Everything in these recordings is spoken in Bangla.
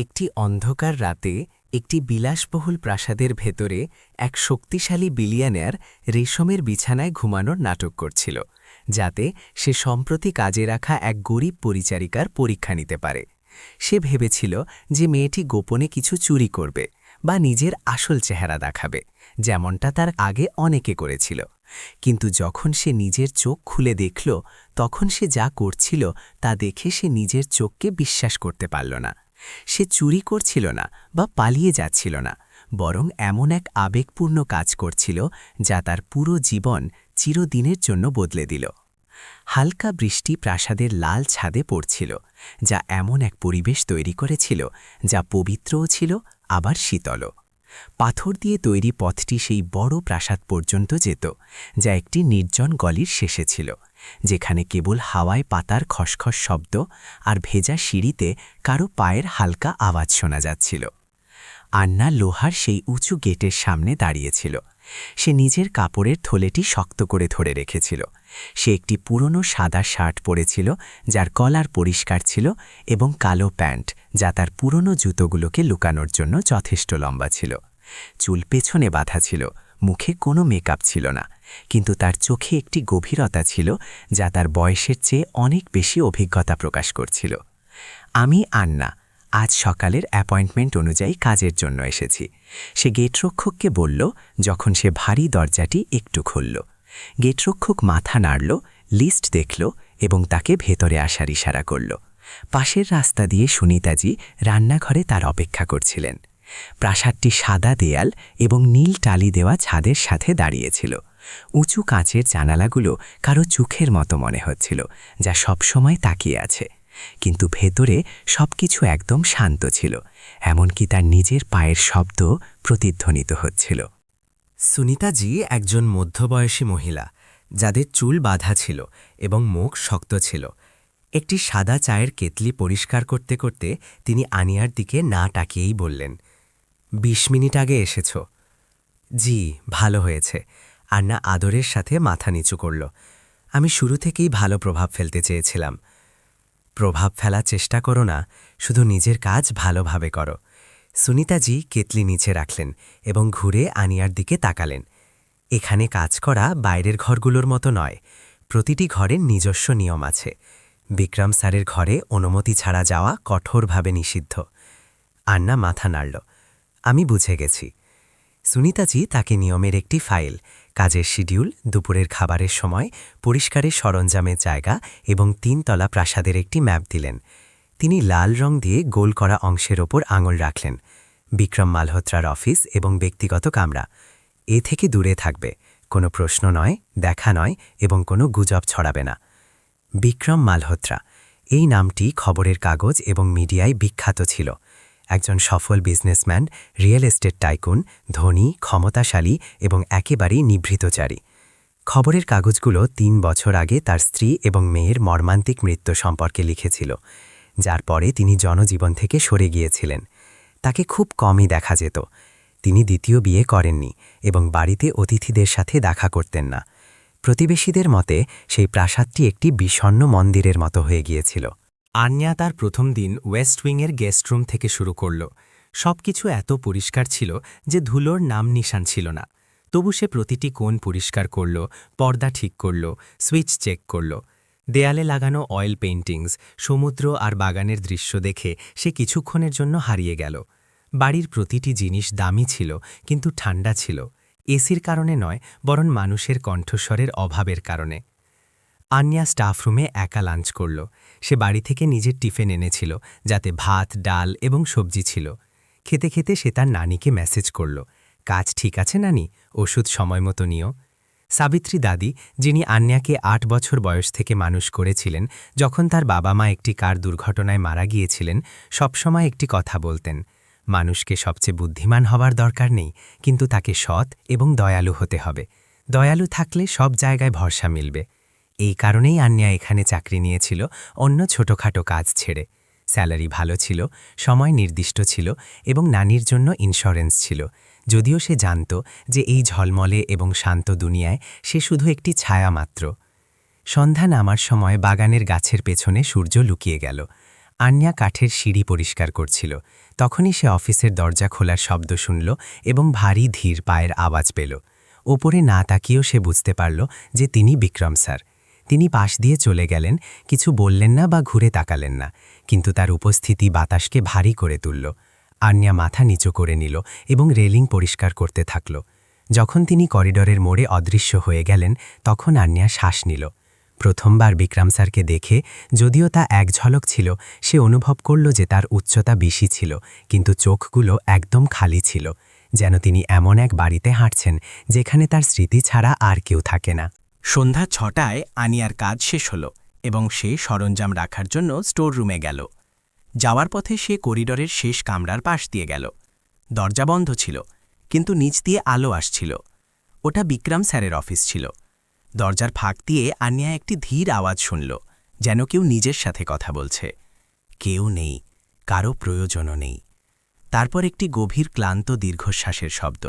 একটি অন্ধকার রাতে একটি বিলাসবহুল প্রাসাদের ভেতরে এক শক্তিশালী বিলিয়নিয়ার রেশমের বিছানায় ঘুমানোর নাটক করছিল, যাতে সে সম্প্রতি কাজে রাখা এক গরিব পরিচারিকার পরীক্ষা নিতে পারে। সে ভেবেছিল যে মেয়েটি গোপনে কিছু চুরি করবে বা নিজের আসল চেহারা দেখাবে, যেমনটা তার আগে অনেকে করেছিল। কিন্তু যখন সে নিজের চোখ খুলে দেখল, তখন সে যা করছিল তা দেখে সে নিজের চোখকে বিশ্বাস করতে পারল না। সে চুরি করছিল না বা পালিয়ে যাচ্ছিল না, বরং এমন এক আবেগপূর্ণ কাজ করছিল যা তার পুরো জীবন চিরদিনের জন্য বদলে দিল। হালকা বৃষ্টি প্রাসাদের লাল ছাদে পড়ছিল, যা এমন এক পরিবেশ তৈরি করেছিল যা পবিত্রও ছিল আবার শীতলও। পাথর দিয়ে তৈরি পথটি সেই বড় প্রাসাদ পর্যন্ত যেত, যা একটি নির্জন গলির শেষে ছিল, যেখানে কেবল হাওয়ায় পাতার খসখস শব্দ আর ভেজা সিঁড়িতে কারো পায়ের হালকা আওয়াজ শোনা যাচ্ছিল। আন্না লোহার সেই উঁচু গেটের সামনে দাঁড়িয়েছিল। সে নিজের কাপড়ের থলেটি শক্ত করে ধরে রেখেছিল। সে একটি পুরনো সাদা শার্ট পরেছিল, যার কলার পরিষ্কার ছিল, এবং কালো প্যান্ট, যা তার পুরনো জুতোগুলোকে লুকানোর জন্য যথেষ্ট লম্বা ছিল। চুল পেছনে বাঁধা ছিল, মুখে কোনো মেকআপ ছিল না, কিন্তু তার চোখে একটি গভীরতা ছিল যা তার বয়সের চেয়ে অনেক বেশি অভিজ্ঞতা প্রকাশ করছিল। আমি আন্না, আজ সকালের অ্যাপয়েন্টমেন্ট অনুযায়ী কাজের জন্য এসেছি, সে গেটরক্ষককে বলল, যখন সে ভারী দরজাটি একটু খুলল। গেটরক্ষক মাথা নাড়ল, লিস্ট দেখল এবং তাকে ভেতরে আসার ইশারা করল। পাশের রাস্তা দিয়ে সুনিতাজি রান্নাঘরে তার অপেক্ষা করছিলেন। প্রাসাদটি সাদা দেয়াল এবং নীল টালি দেওয়া ছাদের সাথে দাঁড়িয়েছিল। উঁচু কাঁচের জানালাগুলো কারো চোখের মতো মনে হচ্ছিল, যা সবসময় তাকিয়ে আছে। কিন্তু ভেতরে সবকিছু একদম শান্ত ছিল, এমনকি তার নিজের পায়ের শব্দ প্রতিধ্বনিত হচ্ছিল। সুনিতাজি একজন মধ্যবয়সী মহিলা, যাদের চুল বাঁধা ছিল এবং মুখ শক্ত ছিল। একটি সাদা চায়ের কেতলি পরিষ্কার করতে করতে তিনি আনিয়ার দিকে না তাকিয়েই বললেন, ২০ মিনিট আগে এসেছ? জি, ভালো হয়েছে। আন্না আদরের সাথে মাথা নিচু করল। আমি শুরু থেকেই ভালো প্রভাব ফেলতে চেয়েছিলাম। প্রভাব ফেলার চেষ্টা করো না, শুধু নিজের কাজ ভালোভাবে করো। সুনিতাজি কেতলি নিচে রাখলেন এবং ঘুরে আনিয়ার দিকে তাকালেন। এখানে কাজ করা বাইরের ঘরগুলোর মতো নয়, প্রতিটি ঘরের নিজস্ব নিয়ম আছে। বিক্রম স্যারের ঘরে অনুমতি ছাড়া যাওয়া কঠোরভাবে নিষিদ্ধ। আন্না মাথা নাড়ল। আমি বুঝে গেছি। সুনিতাজি তাকে নিয়মের একটি ফাইল, কাজের শিডিউল, দুপুরের খাবারের সময়, পরিষ্কারের সরঞ্জামের জায়গা এবং ৩ তলা প্রাসাদের একটি ম্যাপ দিলেন। তিনি লাল রং দিয়ে গোল করা অংশের ওপর আঙুল রাখলেন। বিক্রম মালহোত্রার অফিস এবং ব্যক্তিগত কামরা। এ থেকে দূরে থাকবে, কোনো প্রশ্ন নয়, দেখা নয় এবং কোনো গুজব ছড়াবে না। বিক্রম মালহোত্রা, এই নামটি খবরের কাগজ এবং মিডিয়ায় বিখ্যাত ছিল। একজন সফল বিজনেসম্যান, রিয়েল এস্টেট টাইকুন, ধনী, ক্ষমতাশালী এবং একেবারেই নিভৃতচারী। খবরের কাগজগুলো ৩ বছর আগে তার স্ত্রী এবং মেয়ের মর্মান্তিক মৃত্যু সম্পর্কে লিখেছিল, যার পরে তিনি জনজীবন থেকে সরে গিয়েছিলেন। তাকে খুব কমই দেখা যেত। তিনি দ্বিতীয় বিয়ে করেননি এবং বাড়িতে অতিথিদের সাথে দেখা করতেন না। প্রতিবেশীদের মতে সেই প্রাসাদটি একটি বিষণ্ণ মন্দিরের মতো হয়ে গিয়েছিল। আন্যা তার প্রথম দিন ওয়েস্ট উইংয়ের গেস্টরুম থেকে শুরু করল। সবকিছু এত পরিষ্কার ছিল যে ধুলোর নাম নিশান ছিল না। তবু সে প্রতিটি কোণ পরিষ্কার করল, পর্দা ঠিক করল, সুইচ চেক করল। দেয়ালে লাগানো অয়েল পেইন্টিংস, সমুদ্র আর বাগানের দৃশ্য দেখে সে কিছুক্ষণের জন্য হারিয়ে গেল। বাড়ির প্রতিটি জিনিস দামি ছিল, কিন্তু ঠান্ডা ছিল। এসির কারণে নয়, বরং মানুষের কণ্ঠস্বরের অভাবের কারণে। আন্যা স্টাফরুমে একা লাঞ্চ করল। সে বাড়ি থেকে নিজের টিফিন এনেছিল, যাতে ভাত, ডাল এবং সবজি ছিল। খেতে খেতে সে তার নানিকে মেসেজ করল, কাজ ঠিক আছে নানি, ওষুধ সময়মতো নিও। সাবিত্রী দাদি, যিনি আন্যাকে ৮ বছর বয়স থেকে মানুষ করেছিলেন, যখন তার বাবা মা একটি কার দুর্ঘটনায় মারা গিয়েছিলেন, সবসময় একটি কথা বলতেন, মানুষকে সবচেয়ে বুদ্ধিমান হওয়ার দরকার নেই, কিন্তু তাকে সৎ এবং দয়ালু হতে হবে। দয়ালু থাকলে সব জায়গায় ভরসা মিলবে। এই কারণেই আন্যা এখানে চাকরি নিয়েছিল, অন্য ছোটখাটো কাজ ছেড়ে। স্যালারি ভালো ছিল, সময় নির্দিষ্ট ছিল এবং নানির জন্য ইন্স্যুরেন্স ছিল, যদিও সে জানত যে এই ঝলমলে এবং শান্ত দুনিয়ায় সে শুধু একটি ছায়া মাত্র। সন্ধ্যা নামার সময় বাগানের গাছের পেছনে সূর্য লুকিয়ে গেল। আন্যা কাঠের সিঁড়ি পরিষ্কার করছিল। তখনই সে অফিসের দরজা খোলার শব্দ শুনল এবং ভারী ধীর পায়ের আওয়াজ পেল। ওপরে না তাকিয়েও সে বুঝতে পারল যে তিনি বিক্রম স্যার। তিনি পাশ দিয়ে চলে গেলেন, কিছু বললেন না বা ঘুরে তাকালেন না, কিন্তু তার উপস্থিতি বাতাসকে ভারী করে তুলল। আন্যা মাথা নিচু করে নিল এবং রেলিং পরিষ্কার করতে থাকল। যখন তিনি করিডরের মোড়ে অদৃশ্য হয়ে গেলেন, তখন আন্যা শ্বাস নিল। প্রথমবার বিক্রম স্যারকে দেখে, যদিও তা এক ঝলক ছিল, সে অনুভব করল যে তার উচ্চতা বেশি ছিল, কিন্তু চোখগুলো একদম খালি ছিল, যেন তিনি এমন এক বাড়িতে হাঁটছেন যেখানে তার স্মৃতি ছাড়া আর কেউ থাকে না। সন্ধ্যা 6টায় আনিয়ার কাজ শেষ হল এবং সে সরঞ্জাম রাখার জন্য স্টোর রুমে গেল। যাওয়ার পথে সে করিডরের শেষ কামরার পাশ দিয়ে গেল। দরজা বন্ধ ছিল, কিন্তু নিচ দিয়ে আলো আসছিল। ওটা বিক্রম স্যারের অফিস ছিল। দরজার ফাঁক দিয়ে আনিয়া একটি ধীর আওয়াজ শুনল, যেন কেউ নিজের সাথে কথা বলছে। কেউ নেই, কারো প্রয়োজনও নেই। তারপর একটি গভীর ক্লান্ত দীর্ঘশ্বাসের শব্দ।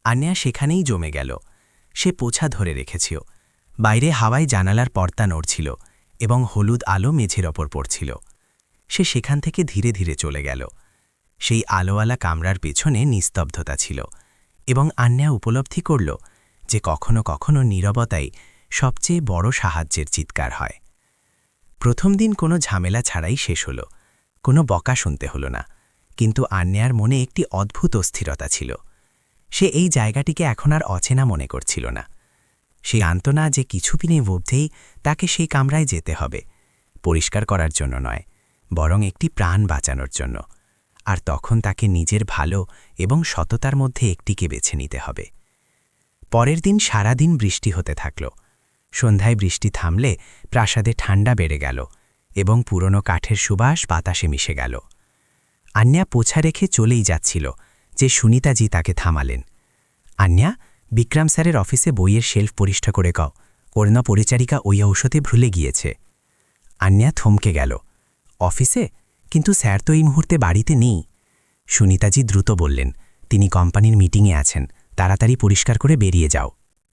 আনিয়া সেখানেই জমে গেল। সে পোছা ধরে রেখেছিল। বাইরে হাওয়ায় জানালার পর্দা নড়ছিল এবং হলুদ আলো মেঝের ওপর পড়ছিল। সে সেখান থেকে ধীরে ধীরে চলে গেল। সেই আলোওয়ালা কামরার পেছনে নিস্তব্ধতা ছিল এবং আন্যা উপলব্ধি করল যে কখনো কখনো নীরবতাই সবচেয়ে বড় সাহায্যের চিৎকার হয়। প্রথম দিন কোনো ঝামেলা ছাড়াই শেষ হল, কোনো বকা শুনতে হলো না, কিন্তু আন্যার মনে একটি অদ্ভুত অস্থিরতা ছিল। সে এই জায়গাটিকে এখন আর অচেনা মনে করছিল না। সে জানত না যে কিছুদিনের মধ্যেই তাকে সেই কামরায় যেতে হবে, পরিষ্কার করার জন্য নয়, বরং একটি প্রাণ বাঁচানোর জন্য। আর তখন তাকে নিজের ভালো এবং সততার মধ্যে একটিকে বেছে নিতে হবে। পরের দিন সারাদিন বৃষ্টি হতে থাকল। সন্ধ্যায় বৃষ্টি থামলে প্রাসাদে ঠান্ডা বেড়ে গেল এবং পুরনো কাঠের সুবাস বাতাসে মিশে গেল। আন্যা পোছা রেখে চলেই যাচ্ছিল যে সুনিতাজি তাকে থামালেন। আন্যা, বিক্রম স্যারের অফিসে বইয়ের শেলফ পরিষ্কার করে কও, করুণা পরিচারিকা ওই ঔষধে ভুলে গিয়েছে। আন্যা থমকে গেল। অফিসে? কিন্তু স্যার তো এই মুহূর্তে বাড়িতে নেই। সুনিতাজি দ্রুত বললেন, তিনি কোম্পানির মিটিংয়ে আছেন, তাড়াতাড়ি পরিষ্কার করে বেরিয়ে যাও।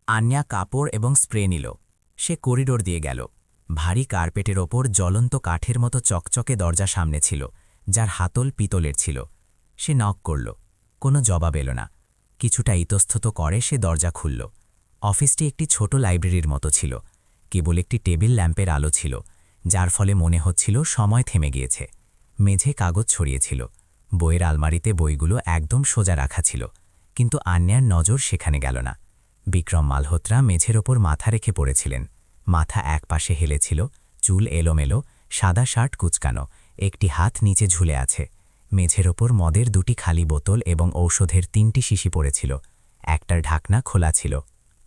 আন্যা কাপড় এবং স্প্রে নিল। সে করিডোর দিয়ে গেল। ভারী কার্পেটের ওপর জ্বলন্ত কাঠের মতো চকচকে দরজা সামনে ছিল, যার হাতল পিতলের ছিল। সে নক করল, কোনো জবাব এলো না। কিছুটা ইতস্তত করে সে দরজা খুলল। অফিসটি একটি ছোট লাইব্রেরির মতো ছিল। কেবল একটি টেবিল ল্যাম্পের আলো ছিল, যার ফলে মনে হচ্ছিল সময় থেমে গিয়েছে। মেঝে কাগজ ছড়িয়েছিল, বইয়ের আলমারিতে বইগুলো একদম সোজা রাখা ছিল, কিন্তু আন্যার নজর সেখানে গেল না। বিক্রম মালহোত্রা মেঝের ওপর মাথা রেখে পড়েছিলেন। মাথা একপাশে হেলেছিল, চুল এলোমেলো, সাদা শার্ট কুচকানো, একটি হাত নিচে ঝুলে আছে। মেঝের ওপর মদের 2টি খালি বোতল এবং ঔষধের 3টি শিশি পড়েছিল। একটার ঢাকনা খোলা ছিল।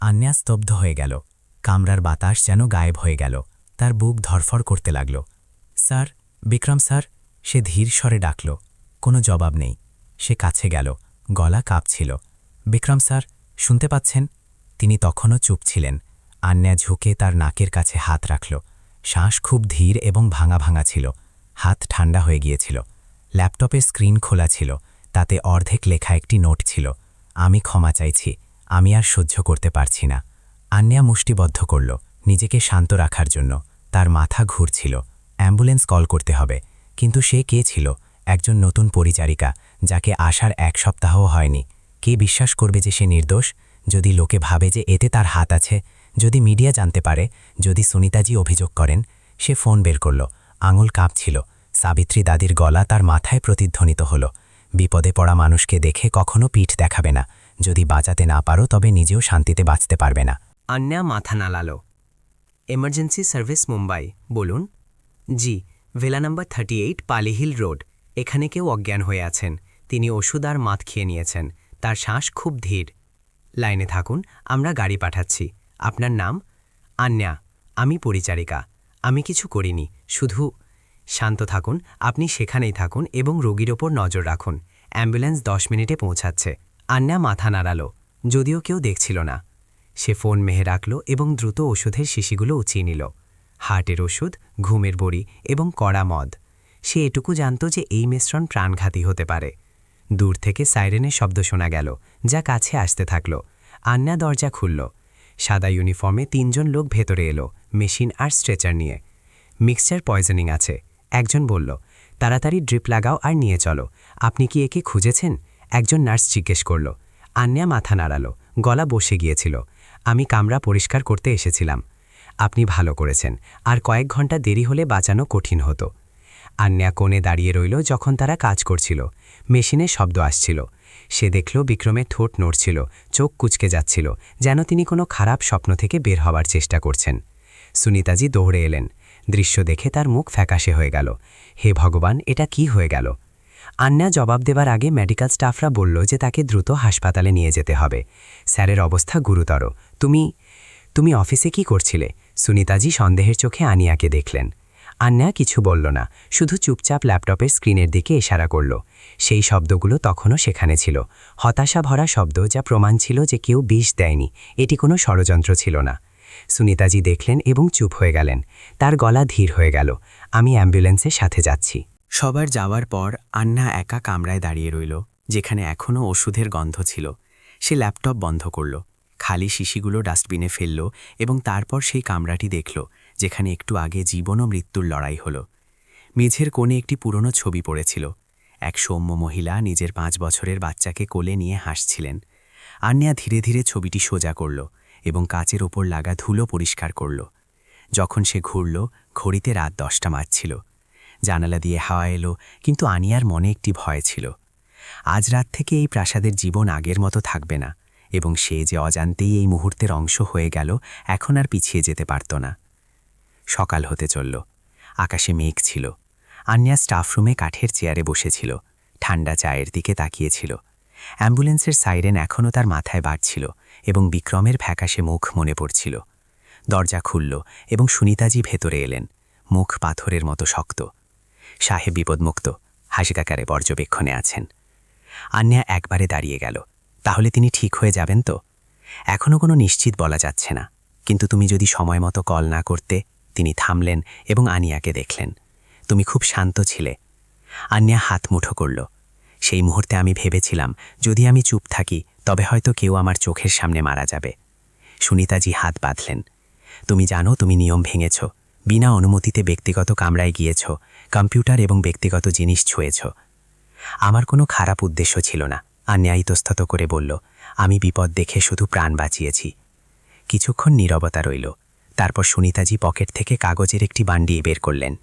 আন্যা স্তব্ধ হয়ে গেল। কামরার বাতাস যেন গায়েব হয়ে গেল। তার বুক ধরফর করতে লাগল। স্যার, বিক্রম স্যার, সে ধীর স্বরে ডাকল। কোনো জবাব নেই। সে কাছে গেল, গলা কাঁপছিল। বিক্রম স্যার, শুনতে পাচ্ছেন? তিনি তখনও চুপ ছিলেন। আন্যা ঝুঁকে তার নাকের কাছে হাত রাখল। শ্বাস খুব ধীর এবং ভাঙা ভাঙা ছিল। হাত ঠান্ডা হয়ে গিয়েছিল। ল্যাপটপের স্ক্রিন খোলা ছিল, তাতে অর্ধেক লেখা একটি নোট ছিল, আমি ক্ষমা চাইছি, আমি আর সহ্য করতে পারছি না। আন্যা মুষ্টিবদ্ধ করল, নিজেকে শান্ত রাখার জন্য। তার মাথা ঘুরছিল। অ্যাম্বুলেন্স কল করতে হবে, কিন্তু সে কে ছিল? একজন নতুন পরিচারিকা, যাকে আসার 1 সপ্তাহও হয়নি। কে বিশ্বাস করবে যে সে নির্দোষ? যদি লোকে ভাবে যে এতে তার হাত আছে, যদি মিডিয়া জানতে পারে, যদি সুনিতাজি অভিযোগ করেন। সে ফোন বের করল, আঙুল কাঁপছিল। সাবিত্রী দাদির গলা তার মাথায় প্রতিধ্বনিত হল, বিপদে পড়া মানুষকে দেখে কখনো পিঠ দেখাবে না। যদি বাঁচাতে না পারো তবে নিজেও শান্তিতে বাঁচতে পারবে না। আন্যা মাথা নাড়াল। এমার্জেন্সি সার্ভিস মুম্বাই, বলুন। জি, ভিলা নাম্বার 38 পালিহিল রোড। এখানে কেউ অজ্ঞান হয়ে আছেন। তিনি ওষুধ আর মাথ খেয়ে নিয়েছেন। তার শ্বাস খুব ধীর। লাইনে থাকুন, আমরা গাড়ি পাঠাচ্ছি। আপনার নাম? আন্যা, আমি পরিচারিকা। আমি কিছু করিনি, শুধু। শান্ত থাকুন, আপনি সেখানেই থাকুন এবং রোগীর ওপর নজর রাখুন। অ্যাম্বুলেন্স 10 মিনিটে পৌঁছাচ্ছে। আন্যা মাথা নাড়াল, যদিও কেউ দেখছিল না। সে ফোন মেহে রাখল এবং দ্রুত ওষুধের শিশিগুলো উঁচিয়ে নিল। হার্টের ওষুধ, ঘুমের বড়ি এবং কড়া মদ। সে এটুকু জানত যে এই মিশ্রণ প্রাণঘাতী হতে পারে। দূর থেকে সাইরেনের শব্দ শোনা গেল, যা কাছে আসতে থাকল। আন্যা দরজা খুলল। সাদা ইউনিফর্মে 3 জন লোক ভেতরে এলো, মেশিন আর স্ট্রেচার নিয়ে। মিক্সচার পয়জনিং আছে, একজন বলল। তাড়াতাড়ি ড্রিপ লাগাও আর নিয়ে চলো। আপনি কি একে খুঁজেছেন? একজন নার্স জিজ্ঞেস করল। আন্যা মাথা নাড়ালো, গলা বসে গিয়েছিল। আমি কামরা পরিষ্কার করতে এসেছিলাম। আপনি ভালো করেছেন, আর কয়েক ঘন্টা দেরি হলে বাঁচানো কঠিন হতো। আন্যা কোণে দাঁড়িয়ে রইল যখন তারা কাজ করছিল। মেশিনে শব্দ আসছিল। সে দেখল বিক্রমের ঠোঁট নড়ছিল, চোখ কুঁচকে যাচ্ছিল, যেন তিনি কোনো খারাপ স্বপ্ন থেকে বের হবার চেষ্টা করছেন। সুনিতাজি দৌড়ে এলেন। দৃশ্য দেখে তার মুখ ফ্যাকাশে হয়ে গেল। হে ভগবান, এটা কি হয়ে গেল? আন্যা জবাব দেবার আগে মেডিকেল স্টাফরা বলল যে তাকে দ্রুত হাসপাতালে নিয়ে যেতে হবে। স্যারের অবস্থা গুরুতর। তুমি অফিসে কি করছিলে? সুনিতাজি সন্দেহের চোখে আনিয়াকে দেখলেন। আন্যা কিছু বলল না, শুধু চুপচাপ ল্যাপটপের স্ক্রিনের দিকে ইশারা করল। সেই শব্দগুলো তখনও সেখানে ছিল, হতাশা ভরা শব্দ, যা প্রমাণ ছিল যে কেউ বিষ দেয়নি, এটি কোনো ষড়যন্ত্র ছিল না। সুনিতাজি দেখলেন এবং চুপ হয়ে গেলেন। তার গলা ধীর হয়ে গেল। আমি অ্যাম্বুলেন্সের সাথে যাচ্ছি। সবার যাওয়ার পর আন্না একা কামরায় দাঁড়িয়ে রইল, যেখানে এখনও ওষুধের গন্ধ ছিল। সে ল্যাপটপ বন্ধ করল, খালি শিশিগুলো ডাস্টবিনে ফেলল এবং তারপর সেই কামরাটি দেখল যেখানে একটু আগে জীবন ও মৃত্যুর লড়াই হল। মেঝের কোণে একটি পুরনো ছবি পড়েছিল। এক সৌম্য মহিলা নিজের 5 বছরের বাচ্চাকে কোলে নিয়ে হাসছিলেন। আন্যা ধীরে ধীরে ছবিটি সোজা করল এবং কাচের ওপর লাগা ধুলো পরিষ্কার করল। যখন সে ঘুরল, ঘড়িতে রাত 10টা বাজছিল। জানালা দিয়ে হাওয়া এলো, কিন্তু আনিয়ার মনে একটি ভয় ছিল। আজ রাত থেকে এই প্রাসাদের জীবন আগের মতো থাকবে না, এবং সে যে অজান্তেই এই মুহূর্তের অংশ হয়ে গেল, এখন আর পিছিয়ে যেতে পারত না। সকাল হতে চলল। আকাশে মেঘ ছিল। আন্যা স্টাফরুমে কাঠের চেয়ারে বসেছিল, ঠান্ডা চায়ের দিকে তাকিয়েছিল। অ্যাম্বুলেন্সের সাইরেন এখনও তার মাথায় বাজছিল এবং বিক্রমের ফ্যাকাশে মুখ মনে পড়ছিল। দরজা খুলল এবং সুনিতাজি ভেতরে এলেন, মুখ পাথরের মতো শক্ত। সাহেব বিপদমুক্ত, হাসিকাকারে পর্যবেক্ষণে আছেন। আন্যা একবারে দাঁড়িয়ে গেল। তাহলে তিনি ঠিক হয়ে যাবেন তো? এখনও কোনো নিশ্চিত বলা যাচ্ছে না, কিন্তু তুমি যদি সময় মতো কল না করতে। তিনি থামলেন এবং আনিয়াকে দেখলেন। তুমি খুব শান্ত ছিলে। আন্যা হাত মুঠো করল। সেই মুহূর্তে আমি ভেবেছিলাম, যদি আমি চুপ থাকি তবে হয়তো কেউ আমার চোখের সামনে মারা যাবে। সুনিতাজি হাত বাঁধলেন। তুমি জানো তুমি নিয়ম ভেঙেছ, বিনা অনুমতিতে ব্যক্তিগত কামরায় গিয়েছ, কম্পিউটার এবং ব্যক্তিগত জিনিস ছুঁয়েছ। আমার কোনো খারাপ উদ্দেশ্য ছিল না, আন্যা ইতস্তত করে বলল। আমি বিপদ দেখে শুধু প্রাণ বাঁচিয়েছি। কিছুক্ষণ নীরবতা রইল। তারপর সুনিতাজি পকেট থেকে কাগজের একটি বান্ডি বের করলেন।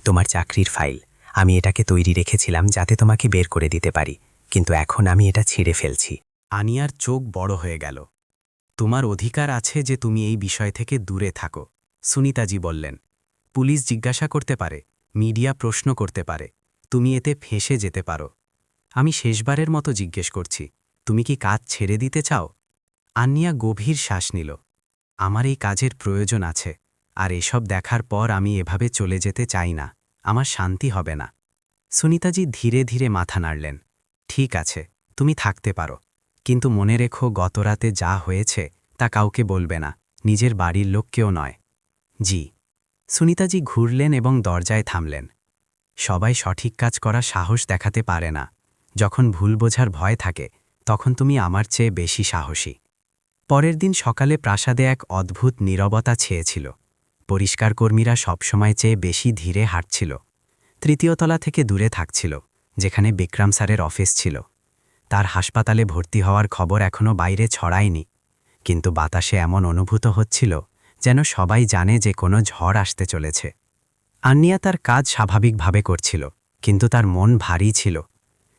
তোমার চাকরির ফাইল। আমি এটাকে তৈরি রেখেছিলাম যাতে তোমাকে বের করে দিতে পারি, কিন্তু এখন আমি এটা ছিঁড়ে ফেলছি। আনিয়ার চোখ বড় হয়ে গেল। তোমার অধিকার আছে যে তুমি এই বিষয় থেকে দূরে থাকো, সুনিতাজি বললেন। পুলিশ জিজ্ঞাসা করতে পারে, মিডিয়া প্রশ্ন করতে পারে, তুমি এতে ফেঁসে যেতে পারো। আমি শেষবারের মতো জিজ্ঞেস করছি, তুমি কি কাজ ছেড়ে দিতে চাও? আন্যা গভীর শ্বাস নিল। আমার এই কাজের প্রয়োজন আছে, আর এসব দেখার পর আমি এভাবে চলে যেতে চাই না। আমার শান্তি হবে না। সুনিতাজি ধীরে ধীরে মাথা নাড়লেন। ঠিক আছে, তুমি থাকতে পারো, কিন্তু মনে রেখো গতরাতে যা হয়েছে তা কাউকে বলবে না, নিজের বাড়ির লোককেও নয়। জি। সুনিতাজি ঘুরলেন এবং দরজায় থামলেন। সবাই সঠিক কাজ করা সাহস দেখাতে পারে না। যখন ভুল বোঝার ভয় থাকে, তখন তুমি আমার চেয়ে বেশি সাহসী। পরের দিন সকালে প্রাসাদে এক অদ্ভুত নীরবতা ছেয়েছিল। পরিষ্কার কর্মীরা সবসময় চেয়ে বেশি ধীরে হাঁটছিল। তৃতীয় তলা থেকে দূরে থাকছিল, যেখানে বিক্রম স্যারের অফিস ছিল। তার হাসপাতালে ভর্তি হওয়ার খবর এখনও বাইরে ছড়ায়নি, কিন্তু বাতাসে এমন অনুভূত হচ্ছিল যেন সবাই জানে যে কোনো ঝড় আসতে চলেছে। আন্যা তার কাজ স্বাভাবিকভাবে করছিল, কিন্তু তার মন ভারী ছিল।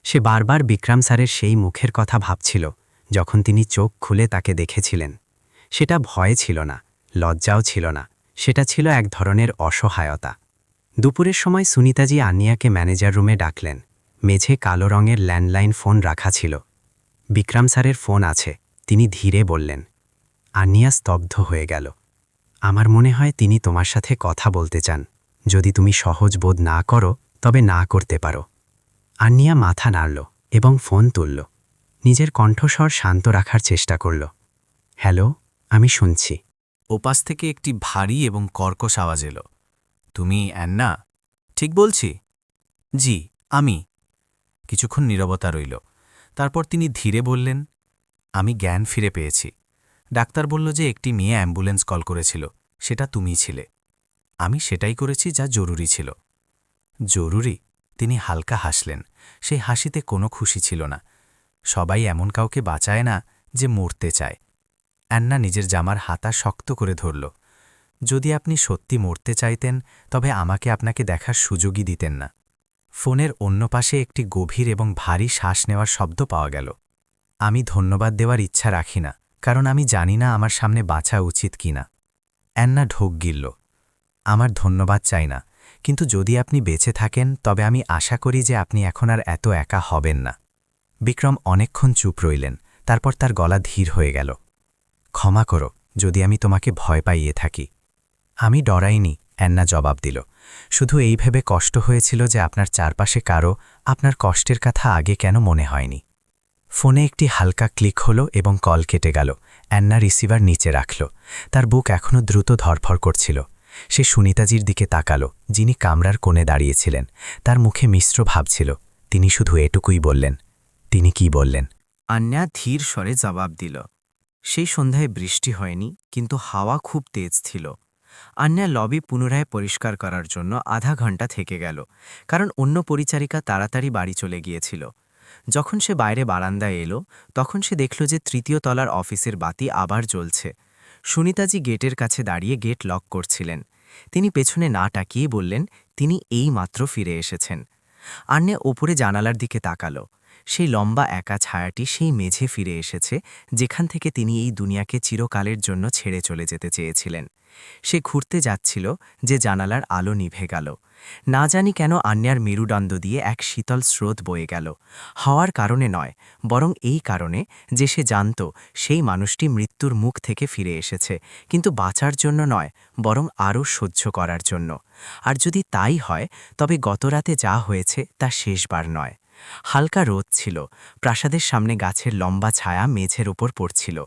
সে বারবার বিক্রম স্যারের সেই মুখের কথা ভাবছিল, যখন তিনি চোখ খুলে তাকে দেখেছিলেন। সেটা ভয় ছিল না, লজ্জাও ছিল না, সেটা ছিল এক ধরনের অসহায়তা। দুপুরের সময় সুনিতাজি আন্যাকে ম্যানেজার রুমে ডাকলেন। মেঝে কালো রঙের ল্যান্ডলাইন ফোন রাখা ছিল। বিক্রম স্যারের ফোন আছে, তিনি ধীরে বললেন। আন্যা স্তব্ধ হয়ে গেল। আমার মনে হয় তিনি তোমার সাথে কথা বলতে চান। যদি তুমি সহজ বোধ না করো, তবে না করতে পারো। আন্যা মাথা নাড়ল এবং ফোন তুলল। নিজের কণ্ঠস্বর শান্ত রাখার চেষ্টা করল। হ্যালো, আমি শুনছি। ওপাশ থেকে একটি ভারী এবং কর্কশ আওয়াজ এলো। তুমি অ্যান্না? ঠিক বলছি? জি, আমি। কিছুক্ষণ নীরবতা রইল। তারপর তিনি ধীরে বললেন, আমি জ্ঞান ফিরে পেয়েছি। ডাক্তার বলল যে একটি মেয়ে অ্যাম্বুলেন্স কল করেছিল, সেটা তুমিই ছিলে। আমি সেটাই করেছি যা জরুরি ছিল। জরুরি? তিনি হালকা হাসলেন। সেই হাসিতে কোনো খুশি ছিল না। সবাই এমন কাউকে বাঁচায় না যে মরতে চায়। অ্যান্না নিজের জামার হাতা শক্ত করে ধরল। যদি আপনি সত্যি মরতে চাইতেন তবে আমাকে আপনাকে দেখার সুযোগই দিতেন না। ফোনের অন্য পাশে একটি গভীর এবং ভারী শ্বাস নেওয়ার শব্দ পাওয়া গেল। আমি ধন্যবাদ দেওয়ার ইচ্ছা রাখি না, কারণ আমি জানি না আমার সামনে বাঁচা উচিত কিনা। অ্যান্না ঢোক গিলল। আমার ধন্যবাদ চাই না, কিন্তু যদি আপনি বেঁচে থাকেন তবে আমি আশা করি যে আপনি এখন আর এত একা হবেন না। বিক্রম অনেকক্ষণ চুপ রইলেন, তারপর তার গলা ধীর হয়ে গেল। ক্ষমা করো যদি আমি তোমাকে ভয় পাইয়ে থাকি। আমি ডরাইনি, অ্যান্না জবাব দিল। শুধু এই ভেবে কষ্ট হয়েছিল যে আপনার চারপাশে কারো আপনার কষ্টের কথা আগে কেন মনে হয়নি। ফোনে একটি হালকা ক্লিক হলো এবং কল কেটে গেল। অ্যান্না রিসিভার নিচে রাখল। তার বুক এখনও দ্রুত ধরফর করছিল। সে সুনিতাজির দিকে তাকালো, যিনি কামরার কোণে দাঁড়িয়েছিলেন। তার মুখে মিশ্র ভাব ছিল। তিনি শুধু এটুকুই বললেন। তিনি কি বললেন? আন্যা ধীর স্বরে জবাব দিল। সেই সন্ধ্যায় বৃষ্টি হয়নি, কিন্তু হাওয়া খুব তেজ ছিল। আন্যা লবি পুনরায় পরিষ্কার করার জন্য আধা ঘন্টা থেকে গেল, কারণ অন্য পরিচারিকা তাড়াতাড়ি বাড়ি চলে গিয়েছিল। যখন সে বাইরে বারান্দায় এলো, তখন সে দেখল যে তৃতীয় তলার অফিসের বাতি আবার জ্বলছে। সুনিতাজি গেটের কাছে দাঁড়িয়ে গেট লক করছিলেন। তিনি পেছনে না তাকিয়ে বললেন, তিনি এই মাত্র ফিরে এসেছেন। আন্যা ওপরে জানালার দিকে তাকালো। সেই লম্বা একা ছায়াটি সেই মেঝে ফিরে এসেছে, যেখান থেকে তিনি এই দুনিয়াকে চিরকালের জন্য ছেড়ে চলে যেতে চেয়েছিলেন। সে ঘুরতে যাচ্ছিল যে জানালার আলো নিভে গেল। না জানি কেন আন্যার মেরুদণ্ড দিয়ে এক শীতল স্রোত বয়ে গেল। হওয়ার কারণে নয়, বরং এই কারণে যে সে জানত সেই মানুষটি মৃত্যুর মুখ থেকে ফিরে এসেছে, কিন্তু বাঁচার জন্য নয়, বরং আরও সহ্য করার জন্য। আর যদি তাই হয়, তবে গতরাতে যা হয়েছে তা শেষবার নয়। হালকা রোদ ছিল। প্রাসাদের সামনে গাছের লম্বা ছায়া মেঝের ওপর পড়ছিল।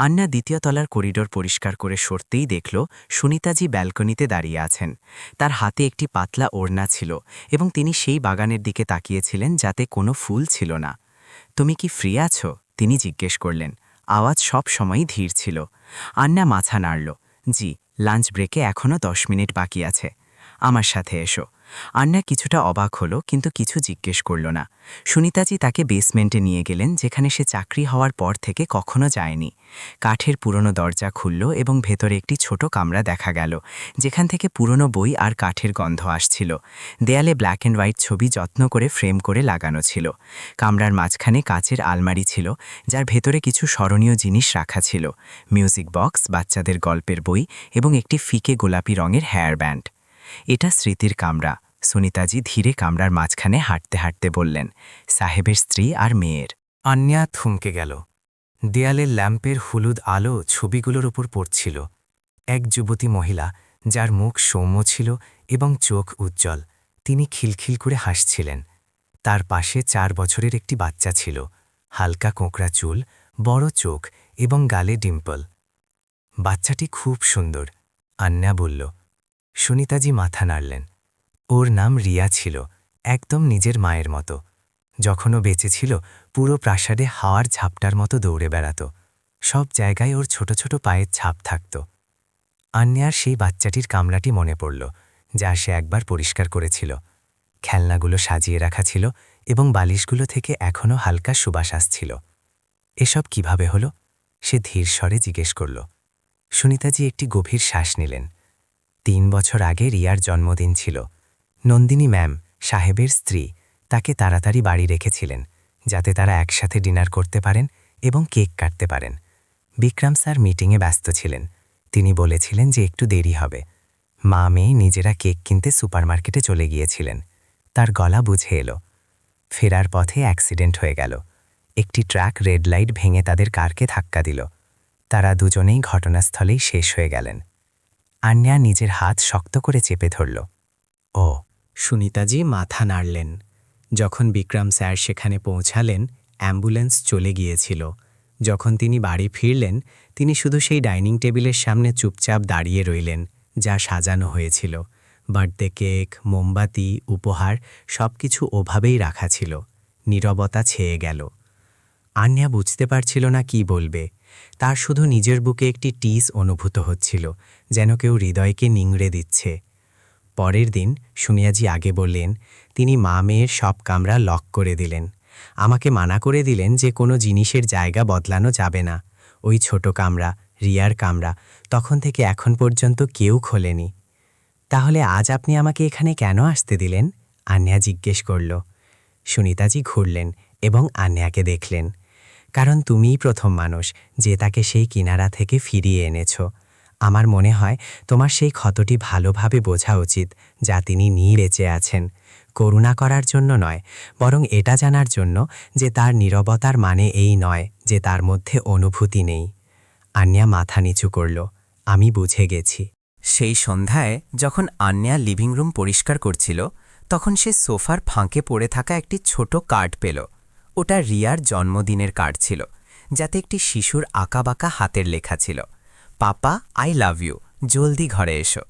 আন্যা দ্বিতীয় তলার করিডোর পরিষ্কার করে সরতেই দেখল সুনিতাজি ব্যালকনিতে দাঁড়িয়ে আছেন। তার হাতে একটি পাতলা ওড়না ছিল এবং তিনি সেই বাগানের দিকে তাকিয়েছিলেন যাতে কোনো ফুল ছিল না। তুমি কি ফ্রি আছো? তিনি জিজ্ঞেস করলেন। আওয়াজ সব সময়ই ধীর ছিল। আন্যা মাথা নাড়ল। জি, লাঞ্চ ব্রেকে এখনও 10 মিনিট বাকি আছে। আমার সাথে এসো। আন্যা কিছুটা অবাক হলো, কিন্তু কিছু জিজ্ঞেস করল না। সুনিতাজি তাকে বেসমেন্টে নিয়ে গেলেন, যেখানে সে চাকরি হওয়ার পর থেকে কখনো যায়নি। কাঠের পুরনো দরজা খুলল এবং ভেতরে একটি ছোট কামরা দেখা গেল, যেখান থেকে পুরনো বই আর কাঠের গন্ধ আসছিল। দেয়ালে ব্ল্যাক অ্যান্ড হোয়াইট ছবি যত্ন করে ফ্রেম করে লাগানো ছিল। কামরার মাঝখানে কাচের আলমারি ছিল, যার ভেতরে কিছু স্মরণীয় জিনিস রাখা ছিল। মিউজিক বক্স, বাচ্চাদের গল্পের বই এবং একটি ফিকে গোলাপি রঙের হেয়ার ব্যান্ড। এটা স্মৃতির কামরা। সুনিতাজি ধীরে কামরার মাঝখানে হাঁটতে হাঁটতে বললেন, সাহেবের স্ত্রী আর মেয়ের। আন্যা থমকে গেল। দেয়ালের ল্যাম্পের হলুদ আলো ছবিগুলোর উপর পড়ছিল। এক যুবতী মহিলা, যার মুখ সৌম্য ছিল এবং চোখ উজ্জ্বল। তিনি খিলখিল করে হাসছিলেন। তার পাশে 4 বছরের একটি বাচ্চা ছিল, হালকা কোঁকড়া চুল, বড় চোখ এবং গালে ডিম্পল। বাচ্চাটি খুব সুন্দর, আন্যা বলল। সুনিতাজি মাথা নাড়লেন। ওর নাম রিয়া ছিল, একদম নিজের মায়ের মতো। যখনও বেঁচে ছিল, পুরো প্রাসাদে হাওয়ার ঝাপটার মতো দৌড়ে বেড়াত। সব জায়গায় ওর ছোট ছোট পায়ের ছাপ থাকত। আন্যার সেই বাচ্চাটির কামরাটি মনে পড়ল, যা সে একবার পরিষ্কার করেছিল। খেলনাগুলো সাজিয়ে রাখা ছিল এবং বালিশগুলো থেকে এখনও হালকা সুবাস আসছিল। এসব কিভাবে হলো? সে ধীর স্বরে জিজ্ঞেস করল। সুনিতাজি একটি গভীর শ্বাস নিলেন। 3 বছর আগে রিয়ার জন্মদিন ছিল। নন্দিনী ম্যাম, সাহেবের স্ত্রী, তাকে তাড়াতাড়ি বাড়ি রেখেছিলেন, যাতে তারা একসাথে ডিনার করতে পারেন এবং কেক কাটতে পারেন। বিক্রম স্যার মিটিংয়ে ব্যস্ত ছিলেন। তিনি বলেছিলেন যে একটু দেরি হবে। মা মেয়ে নিজেরা কেক কিনতে সুপারমার্কেটে চলে গিয়েছিলেন। তার গলা বুঝে এলো। ফেরার পথে অ্যাক্সিডেন্ট হয়ে গেল। একটি ট্রাক রেড লাইট ভেঙে তাদের কারকে ধাক্কা দিল। তারা দুজনেই ঘটনাস্থলেই শেষ হয়ে গেলেন। আন্যা নিজের হাত শক্ত করে চেপে ধরল। ও, সুনিতাজি মাথা নাড়লেন। যখন বিক্রম স্যার সেখানে পৌঁছালেন, অ্যাম্বুলেন্স চলে গিয়েছিল। যখন তিনি বাড়ি ফিরলেন, তিনি শুধু সেই ডাইনিং টেবিলের সামনে চুপচাপ দাঁড়িয়ে রইলেন, যা সাজানো হয়েছিল। বার্থডে কেক, মোমবাতি, উপহার সবকিছু ওভাবেই রাখা ছিল। নীরবতা ছেয়ে গেল। আন্যা বুঝতে পারছিল না কি বলবে। তার শুধু নিজের বুকে একটি টিস অনুভূত হচ্ছিল, যেন কেউ হৃদয়কে নিংড়ে দিচ্ছে। পরের দিন সুনিয়াজি আগে বললেন, তিনি মা মেয়ের সব কামরা লক করে দিলেন। আমাকে মানা করে দিলেন যে কোনো জিনিসের জায়গা বদলানো যাবে না। ওই ছোট কামরা, রিয়ার কামরা, তখন থেকে এখন পর্যন্ত কেউ খোলেনি। তাহলে আজ আপনি আমাকে এখানে কেন আসতে দিলেন? আন্যা জিজ্ঞেস করল। সুনিতাজি ঘুরলেন এবং আন্যাকে দেখলেন। কারণ তুমিই প্রথম মানুষ যে তাকে সেই কিনারা থেকে ফিরিয়ে এনেছ। আমার মনে হয় তোমার সেই ক্ষতটি ভালোভাবে বোঝা উচিত, যা তিনি বেঁচে আছেন। করুণা করার জন্য নয়, বরং এটা জানার জন্য যে তার নীরবতার মানে এই নয় যে তার মধ্যে অনুভূতি নেই। আন্যা মাথা নিচু করল। আমি বুঝে গেছি। সেই সন্ধ্যায় যখন আন্যা লিভিং রুম পরিষ্কার করছিল, তখন সে সোফার ফাঁকে পড়ে থাকা একটি ছোট কার্ড পেল। ওটা রিয়ার জন্মদিনের কার্ড ছিল, যাতে একটি শিশুর আঁকাবাঁকা হাতের লেখা ছিল, পাপা আই লাভ ইউ, জলদি ঘরে এসো।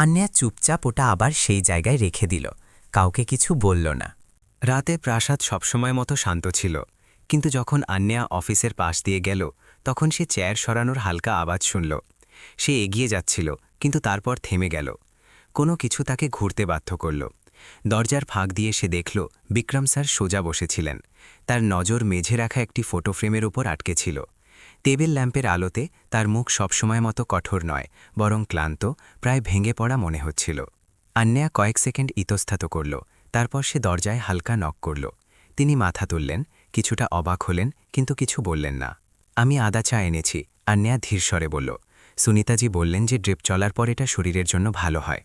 আন্যা চুপচাপ ওটা আবার সেই জায়গায় রেখে দিল, কাউকে কিছু বলল না। রাতে প্রাসাদ সবসময় মতো শান্ত ছিল, কিন্তু যখন আন্যা অফিসের পাশ দিয়ে গেল, তখন সে চেয়ার সরানোর হালকা আওয়াজ শুনল। সে এগিয়ে যাচ্ছিল, কিন্তু তারপর থেমে গেল। কোনো কিছু তাকে ঘুরতে বাধ্য করল। দরজার ফাঁক দিয়ে সে দেখল বিক্রম স্যার সোজা বসেছিলেন। তার নজর মেঝে রাখা একটি ফটো ফ্রেমের উপর আটকে ছিল। টেবিল ল্যাম্পের আলোতে তার মুখ সবসময় মতো কঠোর নয়, বরং ক্লান্ত, প্রায় ভেঙে পড়া মনে হচ্ছিল। আন্যা কয়েক সেকেন্ড ইতস্তত করল, তারপর সে দরজায় হালকা নক করল। তিনি মাথা তুললেন, কিছুটা অবাক হলেন, কিন্তু কিছু বললেন না। আমি আদা চা এনেছি, আন্যা ধীরস্বরে বলল। সুনিতাজি বললেন যে ড্রিপ চলার পর এটা শরীরের জন্য ভালো হয়।